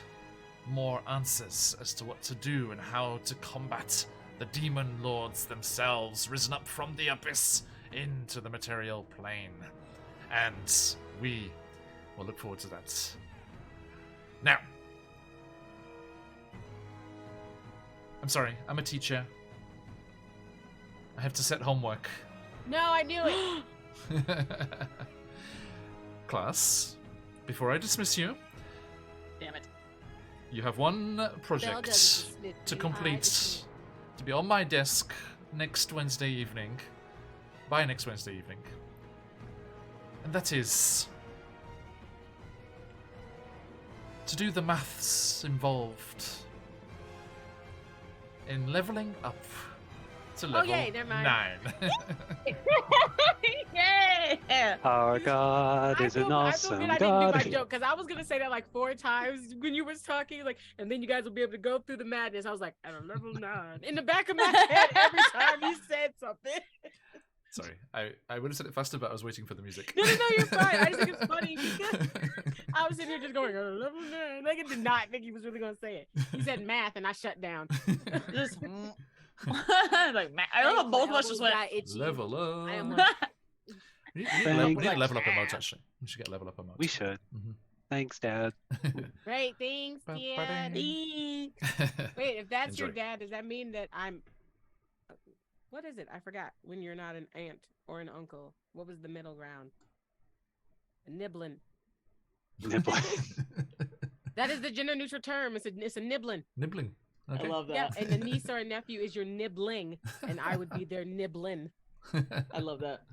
more answers as to what to do and how to combat the demon lords themselves risen up from the abyss into the material plane. And we will look forward to that. Now, I'm sorry, I'm a teacher. I have to set homework. No, I knew it. Class, before I dismiss you, Damn it. you have one project to complete to be on my desk next Wednesday evening, by next Wednesday evening. And that is to do the maths involved in leveling up to level yay, never mind. 9. Yeah. Our God is an awesome I didn't do my God. joke because I was gonna say that like 4 times when you was talking, like, and then you guys will be able to go through the madness. I was like, at a level 9 in the back of my head every time you said something. Sorry, I would have said it faster, but I was waiting for the music. No, you're fine. I just think it's funny because I was sitting here just going, at a level 9. Like, I did not think he was really gonna say it. He said math, and I shut down. Just like, man, I don't know. Both of us just went. Level up. I am We need Thanks. to level up emotes, actually. We should get level up emotes. We should. Mhm. Thanks, Dad. Great, thanks, Dad. Wait, if that's your Enjoy. dad, does that mean that I'm? What is it? I forgot. When you're not an aunt or an uncle, what was the middle ground? A niblin. Nibble. That is the gender neutral term. It's a niblin. Nibbling. Okay. I love Yeah, that. and a niece or a nephew is your nibbling, and I would be their niblin. I love that.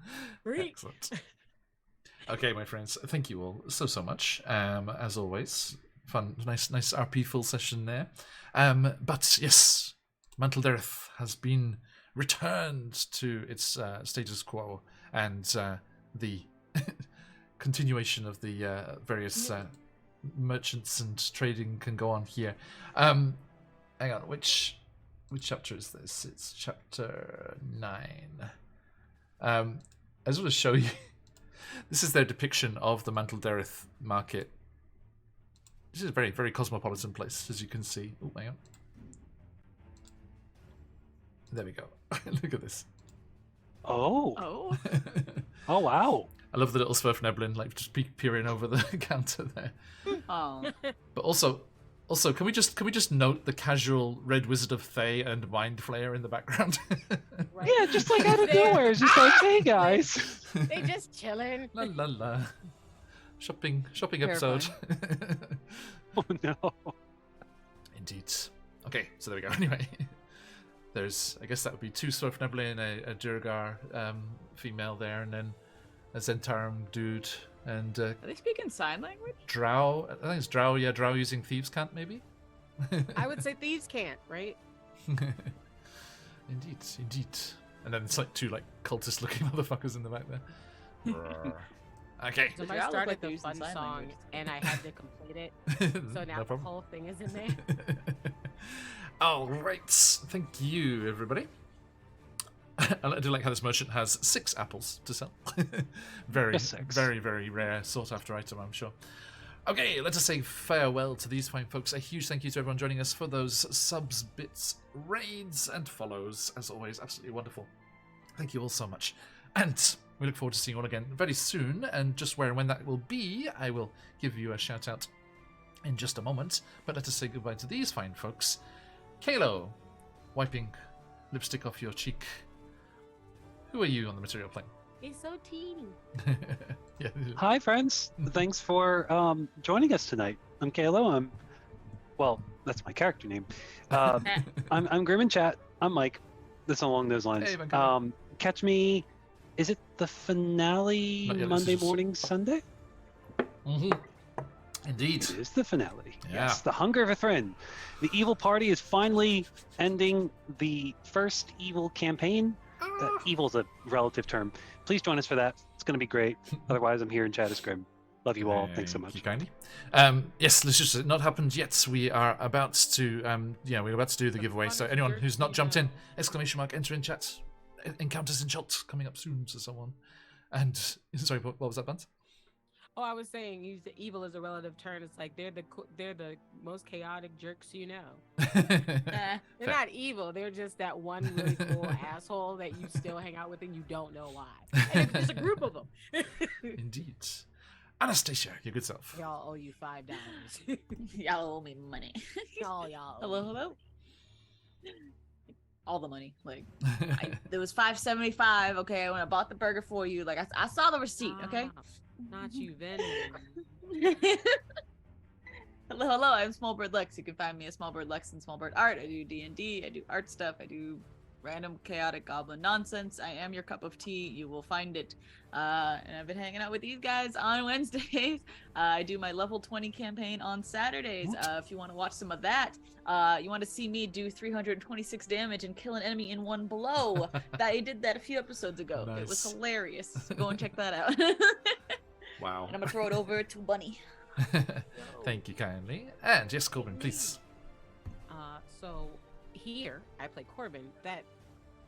Great. Excellent. Okay, my friends, thank you all so much. As always, fun, nice RP full session there. But yes, Mantled Earth has been returned to its status quo, and the continuation of the various merchants and trading can go on here. Hang on, which chapter is this? It's chapter 9. I just want to show you. This is their depiction of the Mantled Earth market. This is a very, very cosmopolitan place, as you can see. Oh, hang on. There we go. Look at this. Oh. Oh. Oh, wow. I love the little Smurf Neblin, like just peering over the counter there. Oh. But also, can we just note the casual Red Wizard of Thay and Mind Flayer in the background? Right. Yeah, just like out of nowhere. It's just like, hey, guys. They just chilling. La la la. Shopping episode. Oh, no. Indeed. Okay, so there we go. Anyway, there's, I guess that would be 2 Smurf Neblin, a Durgar female there, and then a Zentarum dude, and Are they speaking sign language? Drow. I think it's Drow. Yeah, Drow using Thieves' Cant, maybe. I would say thieves can't, right? Indeed. And then it's like 2 like cultist-looking motherfuckers in the back there. Okay. Somebody They all look started like they're the using fun sign song, language. and I had to complete it. So now No the problem. whole thing is in there. All right. Thank you, everybody. I do like how this merchant has 6 apples to sell. Very, Just 6. very, very rare sought-after item, I'm sure. Okay, let us say farewell to these fine folks. A huge thank you to everyone joining us for those subs, bits, raids, and follows. As always, absolutely wonderful. Thank you all so much. And we look forward to seeing you all again very soon. And just where and when that will be, I will give you a shout-out in just a moment. But let us say goodbye to these fine folks. Kalo, wiping lipstick off your cheek. Who are you on the material plane? It's so teeny. Yeah. Hi, friends. Thanks for joining us tonight. I'm Kalo. Well, that's my character name. I'm Grim in chat. I'm Mike. That's along those lines. Hey, Vancouver. Catch me. Is it the finale Not yet, Monday this is- morning, Sunday? Mhm. Indeed. It is the finale. Yeah. Yes, the Hunger of Ithrin. The evil party is finally ending the first evil campaign. Evil's a relative term. Please join us for that. It's going to be great. Otherwise, I'm here in chat as Grim. Love you all. Thanks so Thank much. you kindly. Yes, this has not happened yet. We are about to, we're about to do the giveaway. So anyone who's not jumped in, exclamation mark, enter in chat. Encounters in chat coming up soon to someone. And sorry, what was that, Buns? Oh, I was saying, use the evil as a relative term. It's like they're the most chaotic jerks you know. They're not evil. They're just that one really cool asshole that you still hang out with and you don't know why. And it's just a group of them. Indeed. Anastasia, your good self. Y'all owe you $5. Y'all owe me money. y'all. Hello. All the money. Like, there was $5.75. Okay, when I bought the burger for you, like I saw the receipt. Okay. Not you, Venom. Hello. I'm Smallbird Lex. You can find me at Smallbird Lex and Smallbird Art. I do D&D. I do art stuff. I do random chaotic goblin nonsense. I am your cup of tea. You will find it. And I've been hanging out with these guys on Wednesdays. I do my level 20 campaign on Saturdays. If you want to watch some of that, you want to see me do 326 damage and kill an enemy in one blow. I did that a few episodes ago. Nice. It was hilarious. So go and check that out. Wow. And I'm gonna throw it over to Bunny. Thank you kindly. And yes, Corbin, please. So here I play Corbin, that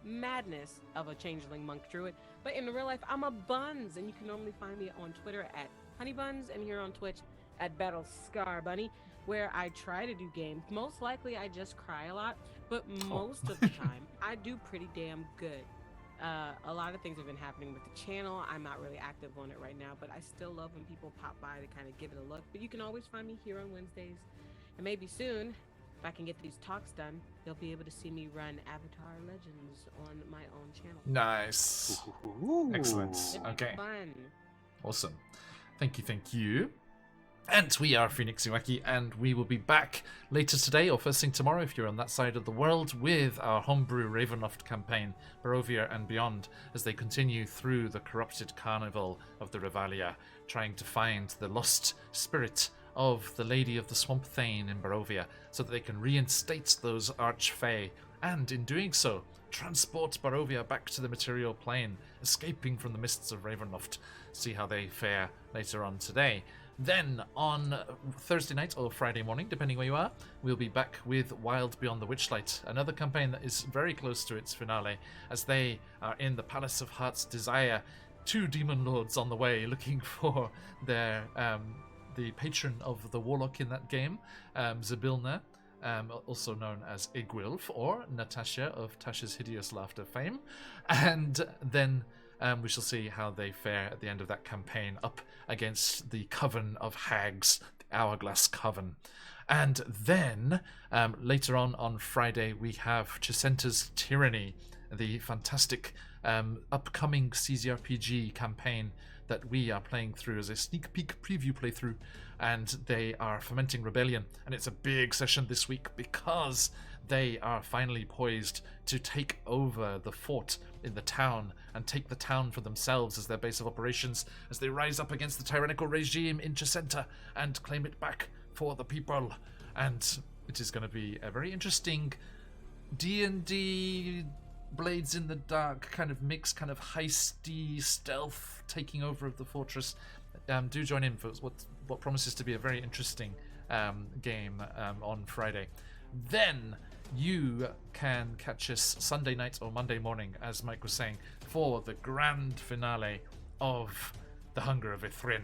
madness of a changeling monk druid. But in real life, I'm a Buns, and you can normally find me on Twitter at honeybuns and here on Twitch at battlescarbunny, where I try to do games. Most likely, I just cry a lot, but most of the time, I do pretty damn good. A lot of things have been happening with the channel. I'm not really active on it right now, but I still love when people pop by to kind of give it a look. But you can always find me here on Wednesdays. And maybe soon, if I can get these talks done, you'll be able to see me run Avatar Legends on my own channel. Nice. Ooh. Excellent. It'd be Okay. fun. Awesome. Thank you. And we are QuestJunkiesUK, and we will be back later today or first thing tomorrow if you're on that side of the world with our homebrew Ravenloft campaign, Barovia and beyond, as they continue through the corrupted carnival of the Revalia, trying to find the lost spirit of the Lady of the Swamp Thane in Barovia, so that they can reinstate those archfey, and in doing so, transport Barovia back to the material plane, escaping from the mists of Ravenloft. See how they fare later on today. Then, on Thursday night or Friday morning, depending where you are, we'll be back with Wild Beyond the Witchlight, another campaign that is very close to its finale, as they are in the Palace of Heart's Desire, two demon lords on the way looking for their the patron of the warlock in that game, Zabilna, also known as Igwilf, or Natasha of Tasha's Hideous Laughter fame. And then we shall see how they fare at the end of that campaign up against the Coven of Hags, the Hourglass Coven. And then later on Friday, we have Chesenta's Tyranny, the fantastic upcoming CZRPG campaign that we are playing through as a sneak peek preview playthrough, and they are fomenting rebellion, and it's a big session this week because they are finally poised to take over the fort in the town and take the town for themselves as their base of operations, as they rise up against the tyrannical regime in Chesenta and claim it back for the people. And it is going to be a very interesting D&D Blades in the Dark kind of mix, kind of heisty stealth taking over of the fortress. Do join in for what promises to be a very interesting game on Friday. Then you can catch us Sunday night or Monday morning, as Mike was saying, for the grand finale of The Hunger of Ithrin.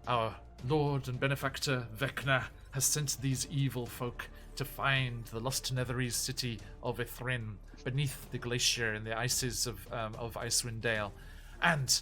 Our Lord and Benefactor Vecna has sent these evil folk to find the lost Netherese city of Ithrin beneath the glacier in the ices of Icewind Dale. And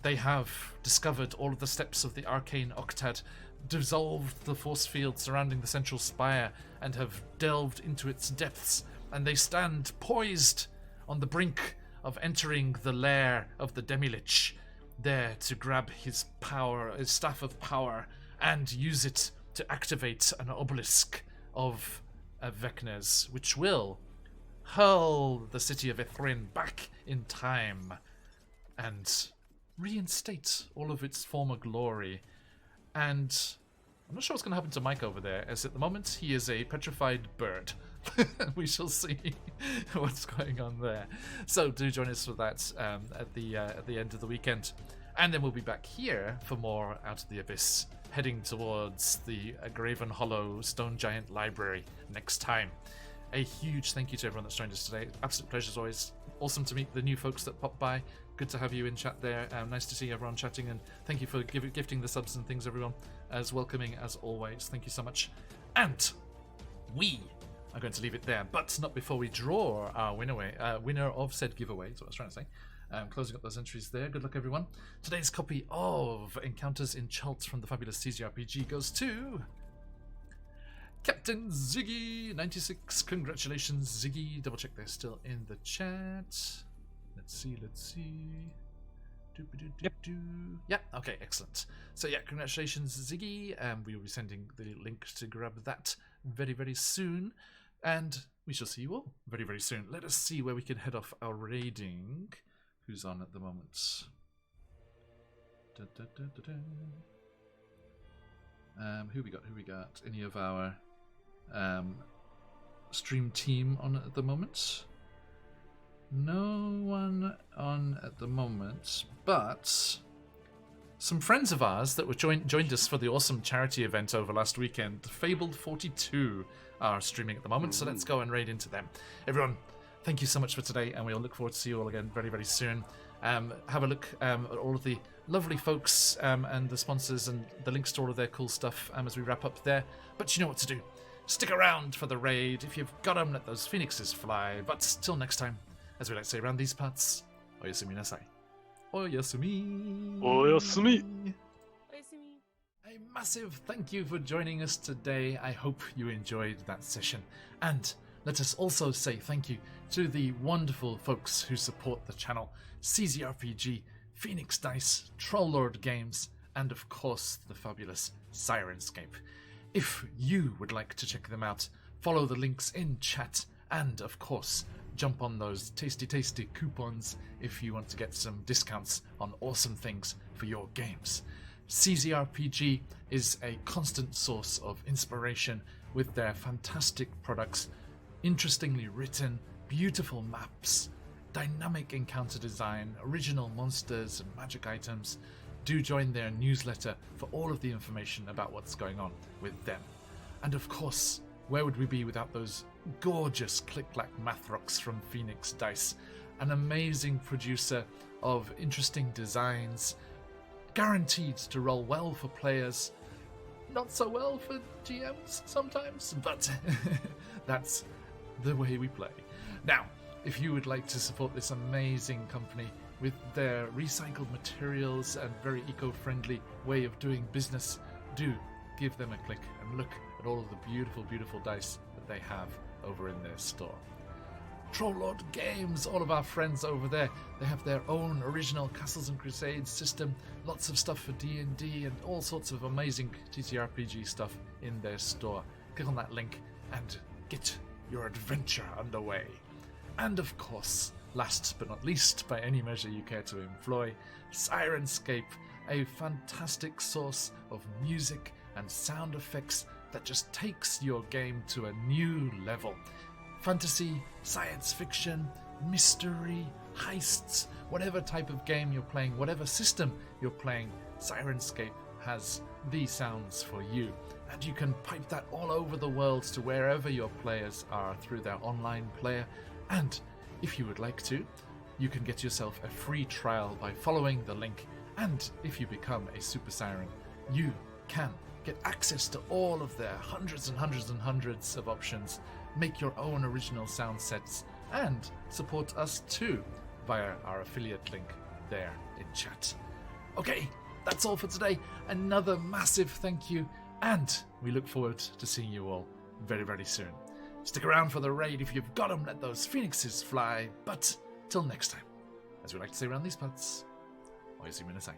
they have discovered all of the steps of the arcane octad, dissolved the force field surrounding the central spire, and have delved into its depths and they stand poised on the brink of entering the lair of the Demilich, there to grab his power, his staff of power, and use it to activate an obelisk of Vecna's, which will hurl the city of Ithrin back in time and reinstate all of its former glory. And I'm not sure what's going to happen to Mike over there, as at the moment he is a petrified bird. We shall see what's going on there. So do join us for that at the end of the weekend. And then we'll be back here for more Out of the Abyss, heading towards the Graven Hollow Stone Giant Library next time. A huge thank you to everyone that's joined us today. Absolute pleasure as always. Awesome to meet the new folks that popped by. Good to have you in chat there. Nice to see everyone chatting, and thank you for gifting the subs and things, everyone. As welcoming as always. Thank you so much. And we are going to leave it there, but not before we draw our winner of said giveaway. That's what I was trying to say. Closing up those entries there. Good luck, everyone. Today's copy of Encounters in Chult from the fabulous CZRPG goes to Captain Ziggy96. Congratulations, Ziggy. Double check they're still in the chat. Let's see. Yep. Yeah, okay, excellent. So yeah, congratulations, Ziggy. We will be sending the link to grab that very, very soon. And we shall see you all very, very soon. Let us see where we can head off our raiding. Who's on at the moment? Who we got? Any of our stream team on at the moment? No one on at the moment, but some friends of ours that were joined us for the awesome charity event over last weekend, Fabled 42, are streaming at the moment, so let's go and raid into them. Everyone, thank you so much for today, and we'll look forward to see you all again very, very soon. Have a look at all of the lovely folks and the sponsors and the links to all of their cool stuff as we wrap up there. But you know what to do. Stick around for the raid. If you've got them, let those phoenixes fly. But till next time, as we like to say around these parts, oyasumi nasai. Oyasumi. Oyasumi. A massive thank you for joining us today. I hope you enjoyed that session. And let us also say thank you to the wonderful folks who support the channel. CZRPG, Phoenix Dice, Trollord Games, and of course the fabulous Sirenscape. If you would like to check them out, follow the links in chat, and of course jump on those tasty coupons if you want to get some discounts on awesome things for your games. CZRPG is a constant source of inspiration with their fantastic products, interestingly written, beautiful maps, dynamic encounter design, original monsters and magic items. Do join their newsletter for all of the information about what's going on with them. And of course, where would we be without those gorgeous click-clack math rocks from Phoenix Dice, an amazing producer of interesting designs, guaranteed to roll well for players, not so well for GMs sometimes, but that's the way we play. Now, if you would like to support this amazing company with their recycled materials and very eco-friendly way of doing business, do give them a click and look at all of the beautiful dice that they have over in their store. Trollord Games, all of our friends over there, they have their own original Castles and Crusades system, lots of stuff for D&D and all sorts of amazing TTRPG stuff in their store. Click on that link and get your adventure underway. And of course, last but not least, by any measure you care to employ, Sirenscape, a fantastic source of music and sound effects that just takes your game to a new level. Fantasy, science fiction, mystery, heists, whatever type of game you're playing, whatever system you're playing, Sirenscape has the sounds for you. And you can pipe that all over the world to wherever your players are through their online player. And if you would like to, you can get yourself a free trial by following the link. And if you become a Super Siren, you can get access to all of their hundreds of options, make your own original sound sets, and support us too via our affiliate link there in chat. Okay, that's all for today. Another massive thank you, and we look forward to seeing you all very, very soon. Stick around for the raid if you've got 'em. Let those phoenixes fly. But till next time, as we like to say around these parts, Oyasuminasai.